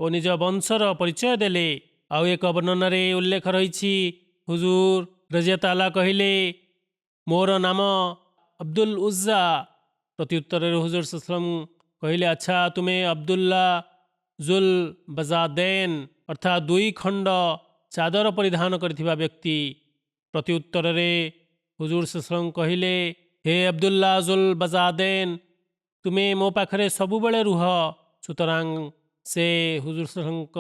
ଓ ନିଜ ବଂଶର ପରିଚୟ ଦେଲେ। ଆଉ ଏକ ବର୍ଣ୍ଣନାରେ ଉଲ୍ଲେଖ ରହିଛି, ହୁଜୁର ରଜିୟଲ୍ଲାହୁ କହିଲେ, ମୋର ନାମ ଅବ୍ଦୁଲ ଉଜ୍ଜା। ପ୍ରତି ଉତ୍ତରରେ ହୁଜୁର ସଲ୍ଲଲ୍ଲାହୁ କହିଲେ, ଆଚ୍ଛା ତୁମେ ଅବଦୁଲ୍ଲା ଜୁଲ ବଜାଦେନ ଅର୍ଥାତ୍ 2 ଖଣ୍ଡ ଚାଦର ପରିଧାନ କରିଥିବା ବ୍ୟକ୍ତି। ପ୍ରତି ଉତ୍ତରରେ ହୁଜୁର ସଲ୍ଲଲ୍ଲାହୁ କହିଲେ, ହେ ଅବଦୁଲ୍ଲା ଜୁଲ ବଜାଦେନ, ତୁମେ ମୋ ପାଖରେ ସବୁବେଳେ ରୁହ। ସୁତରାଂ ସେ ହୁଜୁର ସଲ୍ଲଲ୍ଲାହୁଙ୍କ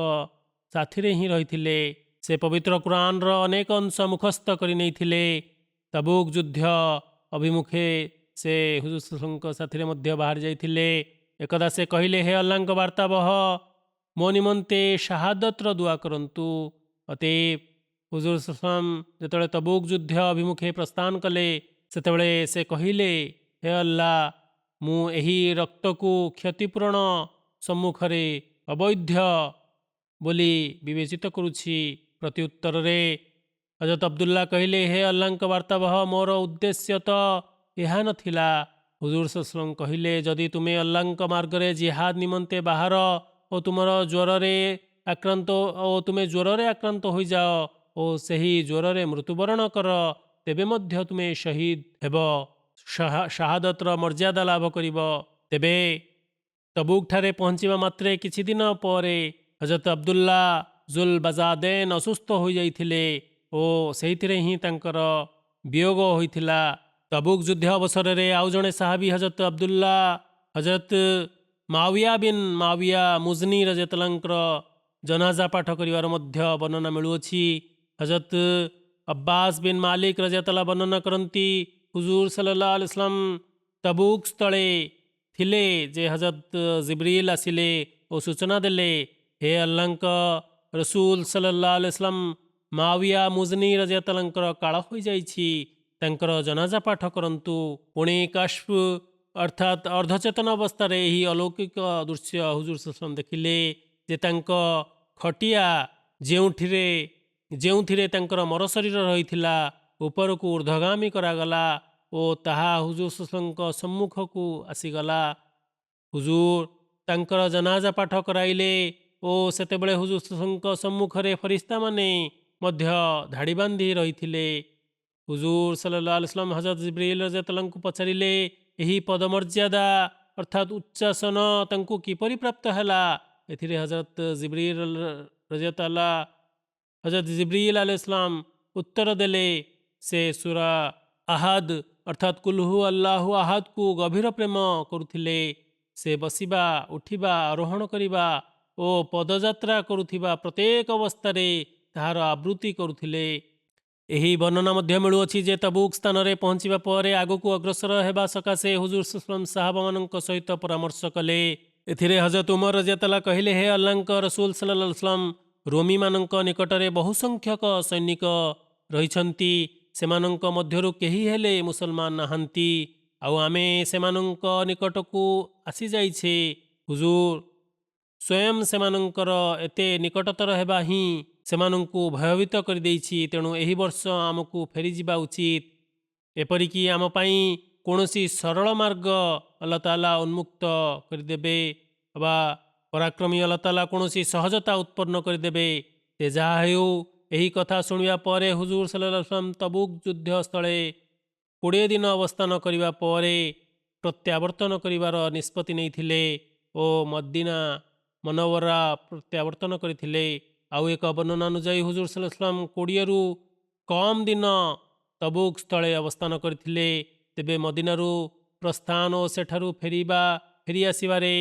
ସାଥିରେ ହିଁ ରହିଥିଲେ। ସେ ପବିତ୍ର କୁରାନର ଅନେକ ଅଂଶ ମୁଖସ୍ଥ କରି ନେଇଥିଲେ। ତବୁକ ଯୁଦ୍ଧ ଅଭିମୁଖେ ସେ ହୁଜୁର ସଲ୍ଲଲ୍ଲାହୁଙ୍କ ସାଥିରେ ମଧ୍ୟ ବାହାରି ଯାଇଥିଲେ। ଏକଦା ସେ କହିଲେ, ହେ ଆଲ୍ଲାହଙ୍କ ବାର୍ତ୍ତାବହ, ମୋ ନିମନ୍ତେ ଶାହାଦତର ଦୁଆ କରନ୍ତୁ। ଅତଏବ ହୁଜୁର ସଲ୍ଲଲ୍ଲାହୁ ଯେତେବେଳେ ତବୁକ ଯୁଦ୍ଧ ଅଭିମୁଖେ ପ୍ରସ୍ଥାନ କଲେ, ସେତେବେଳେ ସେ କହିଲେ, ହେ ଆଲ୍ଲାହ, ମୁଁ ଏହି ରକ୍ତକୁ କ୍ଷତିପୂରଣ ସମ୍ମୁଖରେ ଅବୈଧ ବୋଲି ବିବେଚିତ କରୁଛି। ପ୍ରତି ଉତ୍ତରରେ ହଜରତ ଅବଦୁଲ୍ଲା କହିଲେ, ହେ ଆଲ୍ଲାହଙ୍କ ବାର୍ତ୍ତାବହ, ମୋର ଉଦ୍ଦେଶ୍ୟ ତ ଏହା ନଥିଲା। ହୁଜୁର ସଲ୍ଲଲ୍ଲାହୁ କହିଲେ, ଯଦି ତୁମେ ଆଲ୍ଲାହଙ୍କ ମାର୍ଗରେ ଜିହାଦ ନିମନ୍ତେ ବାହାର ଓ ତୁମେ ଜ୍ୱରରେ ଆକ୍ରାନ୍ତ ହୋଇଯାଅ ଓ ସେହି ଜ୍ୱରରେ ମୃତ୍ୟୁବରଣ କର, ତେବେ ମଧ୍ୟ ତୁମେ ଶହୀଦ ହେବ, ଶାହାଦତର ମର୍ଯ୍ୟାଦା ଲାଭ କରିବ। ତେବେ ତବୁକଠାରେ ପହଞ୍ଚିବା ମାତ୍ରେ କିଛି ଦିନ ପରେ ହଜରତ ଅବଦୁଲ୍ଲା ଜୁଲ ବଜାଦେନ ଅସୁସ୍ଥ ହୋଇଯାଇଥିଲେ ଓ ସେଇଥିରେ ହିଁ ତାଙ୍କର ବିୟୋଗ ହୋଇଥିଲା। ତବୁକ ଯୁଦ୍ଧ ଅବସରରେ ଆଉ ଜଣେ ସାହାବୀ ହଜରତ ଅବଦୁଲ୍ଲା ହଜରତ ମାୱିୟା ବିନ୍ ମାୱିୟା ମୁଜନି ରଜିୟଲ୍ଲାହୁଙ୍କର ଜନାଜା ପାଠ କରିବାର ମଧ୍ୟ ବର୍ଣ୍ଣନା ମିଳୁଅଛି। ହଜରତ ଅବ୍ବାସ ବିନ୍ ମାଲିକ ରଜିୟଲ୍ଲାହୁ ବର୍ଣ୍ଣନା କରନ୍ତି, ହୁଜୁର ସଲ୍ଲଲ୍ଲାହୁ ଆଲାଇହି वसल्लम ତବୁକ ସ୍ଥଳେ ଥିଲେ ଯେ ହଜରତ ଜିବ୍ରିଲ ଆସିଲେ ଓ ସୂଚନା ଦେଲେ, ହେ ଆଲ୍ଲାହଙ୍କ ରସୂଲ ସଲ୍ଲଲ୍ଲାହୁ ଆଲାଇହି वसल्लम ମାୱିୟା ମୁଜନି ରଜିୟଲ୍ଲାହୁଙ୍କର କାଳ ହୋଇଯାଇଛି, ତାଙ୍କର ଜନାଜା ପାଠ କରନ୍ତୁ। ପୁଣି କଶ୍ଫ ଅର୍ଥାତ୍ ଅର୍ଦ୍ଧଚେତନ ଅବସ୍ଥାରେ ଏହି ଅଲୌକିକ ଦୃଶ୍ୟ ହୁଜୁର ସଲ୍ଲଲ୍ଲାହୁ ଦେଖିଲେ ଯେ ତାଙ୍କ ଖଟିଆ ଯେଉଁଥିରେ ତାଙ୍କର ମରଶରୀର ରହିଥିଲା ଉପରକୁ ଊର୍ଦ୍ଧ୍ୱଗାମୀ କରାଗଲା ଓ ତାହା ହୁଜୁର ସଲ୍ଲଲ୍ଲାହୁଙ୍କ ସମ୍ମୁଖକୁ ଆସିଗଲା। ହୁଜୁର ତାଙ୍କର ଜନାଜା ପାଠ କରାଇଲେ ଓ ସେତେବେଳେ ହୁଜୁର ସଲ୍ଲଲ୍ଲାହୁଙ୍କ ସମ୍ମୁଖରେ ଫରିସ୍ତାମାନେ ମଧ୍ୟ ଧାଡ଼ି ବାନ୍ଧି ରହିଥିଲେ। ହୁଜୁର ସଲ୍ଲଲ୍ଲାହୁ ଆଲାଇହି वसल्लम ହଜରତ ଜିବ୍ରିଲ ରଜିୟଲ୍ଲାହୁଙ୍କୁ ପଚାରିଲେ, ଏହି ପଦମର୍ଯ୍ୟାଦା ଅର୍ଥାତ୍ ଉଚ୍ଚାସନ ତାଙ୍କୁ କିପରି ପ୍ରାପ୍ତ ହେଲା? ଏଥିରେ ହଜରତ ଜିବ୍ରିଲ ଆଲାଇହିସ୍ସଲାମ ଉତ୍ତର ଦେଲେ, ସେ ସୂରା ଆହାଦ ଅର୍ଥାତ୍ କୁଲ୍ ହୁ ଆଲ୍ଲାହୁ ଆହାଦକୁ ଗଭୀର ପ୍ରେମ କରୁଥିଲେ। ସେ ବସିବା, ଉଠିବା, ଆରୋହଣ କରିବା ଓ ପଦଯାତ୍ରା କରୁଥିବା ପ୍ରତ୍ୟେକ ଅବସ୍ଥାରେ ତାହାର ଆବୃତ୍ତି କରୁଥିଲେ। ଏହି ବର୍ଣ୍ଣନା ମଧ୍ୟ ମିଳୁଅଛି ଯେ ତବୁକ ସ୍ଥାନରେ ପହଞ୍ଚିବା ପରେ ଆଗକୁ ଅଗ୍ରସର ହେବା ସକାଶେ ହୁଜୁର ସଲ୍ଲଲ୍ଲାହୁ ସାହାବାମାନଙ୍କ ସହିତ ପରାମର୍ଶ କଲେ। ଏଥିରେ ହଜରତ ଉମର ରଜିୟଲ୍ଲାହୁ କହିଲେ, ହେ ଆଲ୍ଲାହଙ୍କ ରସୂଲ ସଲ୍ଲଲ୍ଲାହୁ ଆଲାଇହି वसल्लम, ରୋମୀମାନଙ୍କ ନିକଟରେ ବହୁ ସଂଖ୍ୟକ ସୈନିକ ରହିଛନ୍ତି। ସେମାନଙ୍କ ମଧ୍ୟରୁ କେହି ହେଲେ ମୁସଲମାନ ନାହାନ୍ତି, ଆଉ ଆମେ ସେମାନଙ୍କ ନିକଟକୁ ଆସିଯାଇଛେ। ହୁଜୁର ସ୍ୱୟଂ ସେମାନଙ୍କର ଏତେ ନିକଟତର ହେବା ହିଁ ସେମାନଙ୍କୁ ଭୟଭୀତ କରିଦେଇଛି। ତେଣୁ ଏହି ବର୍ଷ ଆମକୁ ଫେରିଯିବା ଉଚିତ। ଏପରିକି ଆମ ପାଇଁ କୌଣସି ସରଳ ମାର୍ଗ ଆଲ୍ଲାହ ତାଆଲା ଉନ୍ମୁକ୍ତ କରିଦେବେ ବା ପରାକ୍ରମୀ ଆଲ୍ଲାହ ତାଆଲା କୌଣସି ସହଜତା ଉତ୍ପନ୍ନ କରିଦେବେ। ସେ ଯାହା ହେଉ, ଏହି କଥା ଶୁଣିବା ପରେ ହୁଜୁର ସଲ୍ଲଲ୍ଲାହୁ ଆଲାଇହି वसल्लम ତବୁକ ଯୁଦ୍ଧ ସ୍ଥଳେ 20 ଦିନ ଅବସ୍ଥାନ କରିବା ପରେ ପ୍ରତ୍ୟାବର୍ତ୍ତନ କରିବାର ନିଷ୍ପତ୍ତି ନେଇଥିଲେ ଓ ମଦିନା ମନୱରା ପ୍ରତ୍ୟାବର୍ତ୍ତନ କରିଥିଲେ। ଆଉ ଏକ ବର୍ଣ୍ଣନା ଅନୁଯାୟୀ ହୁଜୁର ସଲ୍ଲଲ୍ଲାହୁ ଆଲାଇହି वसल्लम 20ରୁ କମ୍ ଦିନ ତବୁକ ସ୍ଥଳେ ଅବସ୍ଥାନ କରିଥିଲେ। ତେବେ ମଦିନାରୁ ପ୍ରସ୍ଥାନ ଓ ସେଠାରୁ ଫେରି ଆସିବାରେ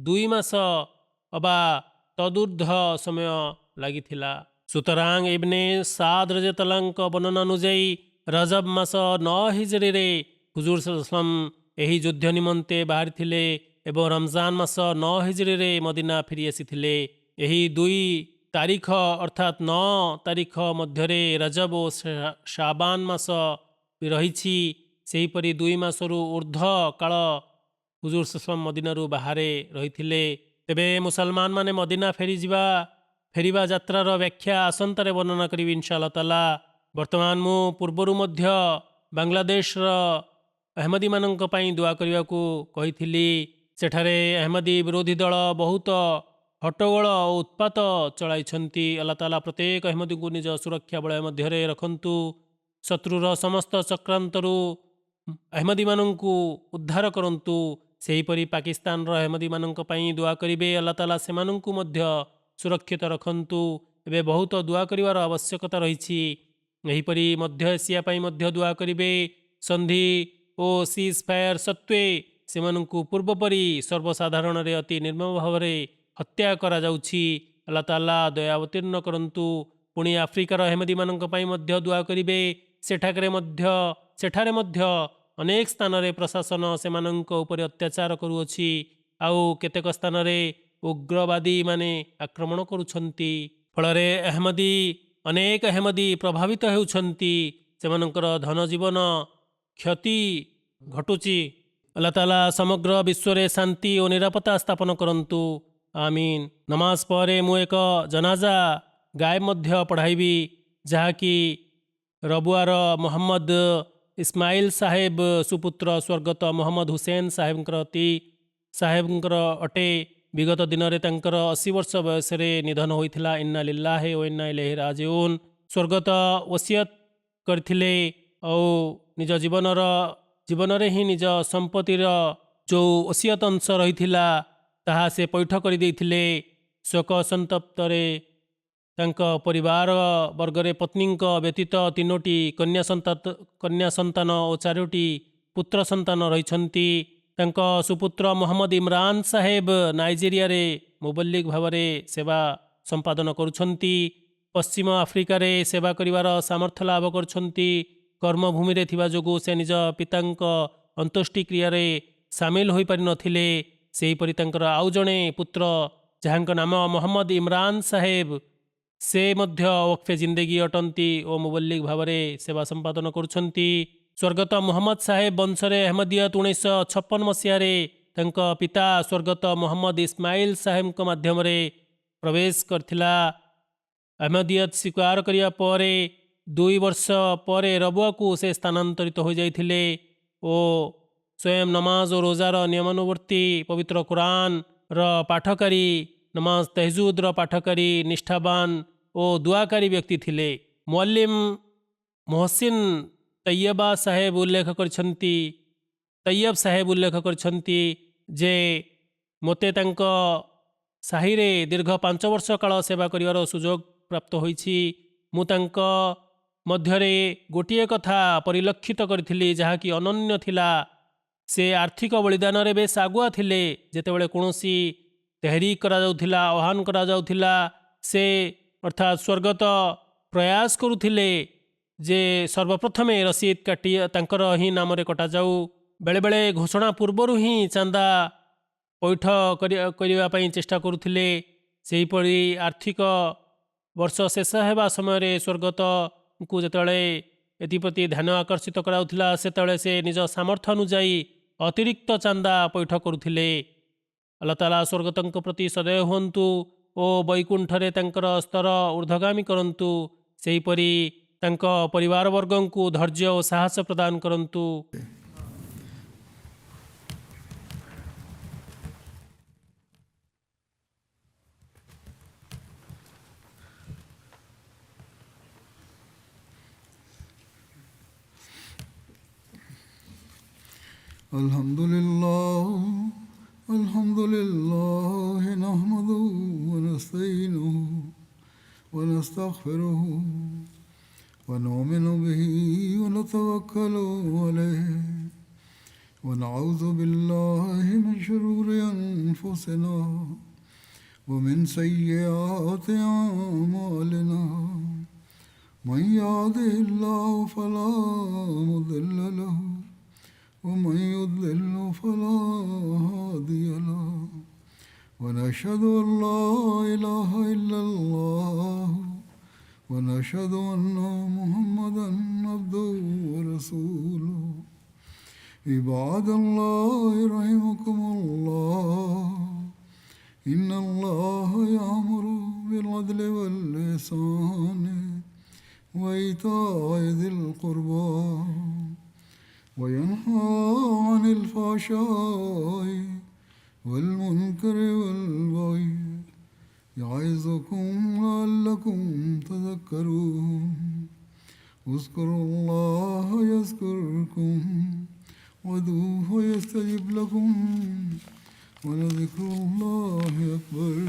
2 ମାସ ଅବା ତଦୁର୍ଦ୍ଧ୍ୱ ସମୟ ଲାଗିଥିଲା। ସୁତରାଂ ଇବ୍ନେ ସାଦ ରଜିୟଲ୍ଲାହୁଙ୍କ ବର୍ଣ୍ଣନା ଅନୁଯାୟୀ ରଜବ ମାସ 9 ହିଜରୀରେ ହୁଜୁର ସଲ୍ଲଲ୍ଲାହୁ ଆଲାଇହି वसल्लम ଏହି ଯୁଦ୍ଧ ନିମନ୍ତେ ବାହାରିଥିଲେ ଏବଂ ରମଜାନ ମାସ 9 ହିଜରୀରେ ମଦିନା ଫେରି ଆସିଥିଲେ। ଏହି 2 ତାରିଖ ଅର୍ଥାତ୍ 9 ତାରିଖ ମଧ୍ୟରେ ରଜବ ଓ ଶାବାନ ମାସ ରହିଛି। ସେହିପରି 2 ମାସରୁ ଉର୍ଦ୍ଧ୍ୱ କାଳ ହୁଜୁର ସଲ୍ଲଲ୍ଲାହୁ ଆଲାଇହି वसल्लम ମଦିନାରୁ ବାହାରେ ରହିଥିଲେ। ତେବେ ମୁସଲମାନମାନେ ମଦିନା ଫେରିବା ଯାତ୍ରାର ବ୍ୟାଖ୍ୟା ଆସନ୍ତାରେ ବର୍ଣ୍ଣନା କରିବି ଇନଶାଆଲ୍ଲାହ ତାଆଲା। ବର୍ତ୍ତମାନ ମୁଁ ପୂର୍ବରୁ ମଧ୍ୟ ବାଂଲାଦେଶର अहमदीମାନଙ୍କ ପାଇଁ ଦୁଆ କରିବାକୁ କହିଥିଲି। ସେଠାରେ ଅହମଦୀ ବିରୋଧୀ ଦଳ ବହୁତ ହଟ୍ଟଗୋଳ ଓ ଉତ୍ପାତ ଚଳାଇଛନ୍ତି। ଆଲ୍ଲାହ ତାଆଲା ପ୍ରତ୍ୟେକ ଅହମଦୀଙ୍କୁ ନିଜ ସୁରକ୍ଷା ବଳୟ ମଧ୍ୟରେ ରଖନ୍ତୁ। ଶତ୍ରୁର ସମସ୍ତ ଚକ୍ରାନ୍ତରୁ ଅହମଦୀମାନଙ୍କୁ ଉଦ୍ଧାର କରନ୍ତୁ। ସେହିପରି ପାକିସ୍ତାନର ଅହମଦୀମାନଙ୍କ ପାଇଁ ଦୁଆ କରିବେ। ଆଲ୍ଲାହ ତାଆଲା ସେମାନଙ୍କୁ ମଧ୍ୟ ସୁରକ୍ଷିତ ରଖନ୍ତୁ। ଏବେ ବହୁତ ଦୁଆ କରିବାର ଆବଶ୍ୟକତା ରହିଛି। ଏହିପରି ମଧ୍ୟ ଏସିଆ ପାଇଁ ମଧ୍ୟ ଦୁଆ କରିବେ। ସନ୍ଧି ଓ ସିଜ୍ ଫାୟାର ସତ୍ତ୍ୱେ ସେମାନଙ୍କୁ ପୂର୍ବ ପରି ସର୍ବସାଧାରଣରେ ଅତି ନିର୍ମମ ଭାବରେ ହତ୍ୟା କରାଯାଉଛି। ଆଲ୍ଲାହ ତାଆଲା ଦୟା ଅବତୀର୍ଣ୍ଣ କରନ୍ତୁ। ପୁଣି ଆଫ୍ରିକାର ଅହମଦୀମାନଙ୍କ ପାଇଁ ମଧ୍ୟ ଦୁଆ କରିବେ। ସେଠାରେ ମଧ୍ୟ ଅନେକ ସ୍ଥାନରେ ପ୍ରଶାସନ ସେମାନଙ୍କ ଉପରେ ଅତ୍ୟାଚାର କରୁଅଛି। ଆଉ କେତେକ ସ୍ଥାନରେ ଉଗ୍ରବାଦୀମାନେ ଆକ୍ରମଣ କରୁଛନ୍ତି। ଫଳରେ ଅନେକ ଅହମଦୀ ପ୍ରଭାବିତ ହେଉଛନ୍ତି। ସେମାନଙ୍କର ଧନ ଜୀବନ କ୍ଷତି ଘଟୁଛି। ଆଲ୍ଲାହ ତାଆଲା ସମଗ୍ର ବିଶ୍ୱରେ ଶାନ୍ତି ଓ ନିରାପତ୍ତା ସ୍ଥାପନ କରନ୍ତୁ। ଆମିନ୍। ନମାଜ ପରେ ମୁଁ ଏକ ଜନାଜା ଗାଏବ ମଧ୍ୟ ପଢ଼ାଇବି, ଯାହାକି ରବୁଆର ମହମ୍ମଦ ଇସ୍ମାଇଲ ସାହେବ ସୁପୁତ୍ର ସ୍ୱର୍ଗତ ମହମ୍ମଦ ହୁସେନ ସାହେବଙ୍କର ଅଟେ। ବିଗତ ଦିନରେ ତାଙ୍କର 80 ବର୍ଷ ବୟସରେ ନିଧନ ହୋଇଥିଲା। ଇନ୍ନା ଲିଲ୍ଲାହି ଓ ଇନ୍ନା ଇଲୈହି ରାଜିଉନ୍। ସ୍ୱର୍ଗତ ଓସିୟତ କରିଥିଲେ ଆଉ ନିଜ ଜୀବନରେ ହିଁ ନିଜ ସମ୍ପତ୍ତିର ଯେଉଁ ଓସିୟତ ଅଂଶ ରହିଥିଲା ତାହା ସେ ପୈଠ କରିଦେଇଥିଲେ। ଶୋକ ସନ୍ତପ୍ତରେ ତାଙ୍କ ପରିବାର ବର୍ଗରେ ପତ୍ନୀଙ୍କ ବ୍ୟତୀତ 3ଟି କନ୍ୟା ସନ୍ତାନ ଓ 4ଟି ପୁତ୍ର ସନ୍ତାନ ରହିଛନ୍ତି। ତାଙ୍କ ସୁପୁତ୍ର ମହମ୍ମଦ ଇମ୍ରାନ ସାହେବ ନାଇଜେରିଆରେ ମୁବଲ୍ଲିଗ ଭାବରେ ସେବା ସମ୍ପାଦନ କରୁଛନ୍ତି। ପଶ୍ଚିମ ଆଫ୍ରିକାରେ ସେବା କରିବାର ସାମର୍ଥ୍ୟ ଲାଭ କରୁଛନ୍ତି। କର୍ମଭୂମିରେ ଥିବା ଯୋଗୁଁ ସେ ନିଜ ପିତାଙ୍କ ଅନ୍ତ୍ୟେଷ୍ଟି କ୍ରିୟାରେ ସାମିଲ ହୋଇପାରିନଥିଲେ। ସେହିପରି ତାଙ୍କର ଆଉ ଜଣେ ପୁତ୍ର ଯାହାଙ୍କ ନାମ ମହମ୍ମଦ ଇମ୍ରାନ ସାହେବ, ସେ ମଧ୍ୟ ୱକ୍ଫେ ଜିନ୍ଦଗୀ ଅଟନ୍ତି ଓ ମୁବଲ୍ଲିଗ ଭାବରେ ସେବା ସମ୍ପାଦନ କରୁଛନ୍ତି। ସ୍ୱର୍ଗତ ମହମ୍ମଦ ସାହେବ ବଂଶରେ ଅହମଦିୟତ 1956 ମସିହାରେ ତାଙ୍କ ପିତା ସ୍ୱର୍ଗତ ମହମ୍ମଦ ଇସ୍ମାଇଲ ସାହେବଙ୍କ ମାଧ୍ୟମରେ ପ୍ରବେଶ କରିଥିଲା। ଅହମଦିୟତ ସ୍ୱୀକାର କରିବା ପରେ 2 ବର୍ଷ ପରେ ରବୁଆକୁ ସେ ସ୍ଥାନାନ୍ତରିତ ହୋଇଯାଇଥିଲେ ଓ ସ୍ୱୟଂ ନମାଜ ଓ ରୋଜାର ନିୟମାନୁବର୍ତ୍ତୀ, ପବିତ୍ର କୁରାନର ପାଠକାରୀ, ନମାଜ ତେହଜୁଦର ପାଠକାରୀ, ନିଷ୍ଠାବାନ ଓ ଦୁଆକାରୀ ବ୍ୟକ୍ତି ଥିଲେ। ମୁଅଲ୍ଲିମ ମୋହସିନ ତୈୟବ ସାହେବ ଉଲ୍ଲେଖ କରିଛନ୍ତି ଯେ ମୋତେ ତାଙ୍କ ସାହିରେ ଦୀର୍ଘ 5 ବର୍ଷ କାଳ ସେବା କରିବାର ସୁଯୋଗ ପ୍ରାପ୍ତ ହୋଇଛି। ମୁଁ ତାଙ୍କ ମଧ୍ୟରେ ଗୋଟିଏ କଥା ପରିଲକ୍ଷିତ କରିଥିଲି ଯାହାକି ଅନନ୍ୟ ଥିଲା। ସେ ଆର୍ଥିକ ବଳିଦାନରେ ବେଶ ଆଗୁଆ ଥିଲେ। ଯେତେବେଳେ କୌଣସି ତେହରିକ କରାଯାଉଥିଲା, ଆହ୍ୱାନ କରାଯାଉଥିଲା, ସେ ଅର୍ଥାତ୍ ସ୍ୱର୍ଗତ ପ୍ରୟାସ କରୁଥିଲେ ଯେ ସର୍ବପ୍ରଥମେ ରସିଦ ତାଙ୍କର ହିଁ ନାମରେ କଟାଯାଉ। ବେଳେବେଳେ ଘୋଷଣା ପୂର୍ବରୁ ହିଁ ଚାନ୍ଦା ପୈଠ କରିବା ପାଇଁ ଚେଷ୍ଟା କରୁଥିଲେ। ସେହିପରି ଆର୍ଥିକ ବର୍ଷ ଶେଷ ହେବା ସମୟରେ ସ୍ୱର୍ଗତଙ୍କୁ ଯେତେବେଳେ ଏଥିପ୍ରତି ଧ୍ୟାନ ଆକର୍ଷିତ କରାଯାଉଥିଲା, ସେତେବେଳେ ସେ ନିଜ ସାମର୍ଥ୍ୟ ଅନୁଯାୟୀ ଅତିରିକ୍ତ ଚାନ୍ଦା ପୈଠ କରୁଥିଲେ। ଆଲ୍ଲାହ ତାଆଲା ସ୍ୱର୍ଗତଙ୍କ ପ୍ରତି ସଦୟ ହୁଅନ୍ତୁ ଓ ବୈକୁଣ୍ଠରେ ତାଙ୍କର ସ୍ତର ଊର୍ଦ୍ଧ୍ୱଗାମୀ କରନ୍ତୁ। ସେହିପରି ତାଙ୍କ ପରିବାରବର୍ଗଙ୍କୁ ଧୈର୍ଯ୍ୟ ଓ ସାହସ ପ୍ରଦାନ କରନ୍ତୁ। Alhamdulillah nahmaduhu wa nasta'inuhu wa nastaghfiruhu wa nu'minu bihi wa natawakkalu alayhi wa na'udhu billahi min shururi anfusina wa min sayyiati a'malina. Man yahdihillahu fala mudilla lahu ومن يضلل فلا هادي له ونشهد أن لا إله إلا الله ونشهد أن محمدا عبده ورسوله. عباد الله رحمكم الله إن الله يأمر بالعدل والإحسان وإيتاء ذي القربى وينهى عن الفحشاء والمنكر والبغي يعظكم لعلكم تذكرون اذكروا الله يذكركم وادعوه يستجب لكم ولذكر الله أكبر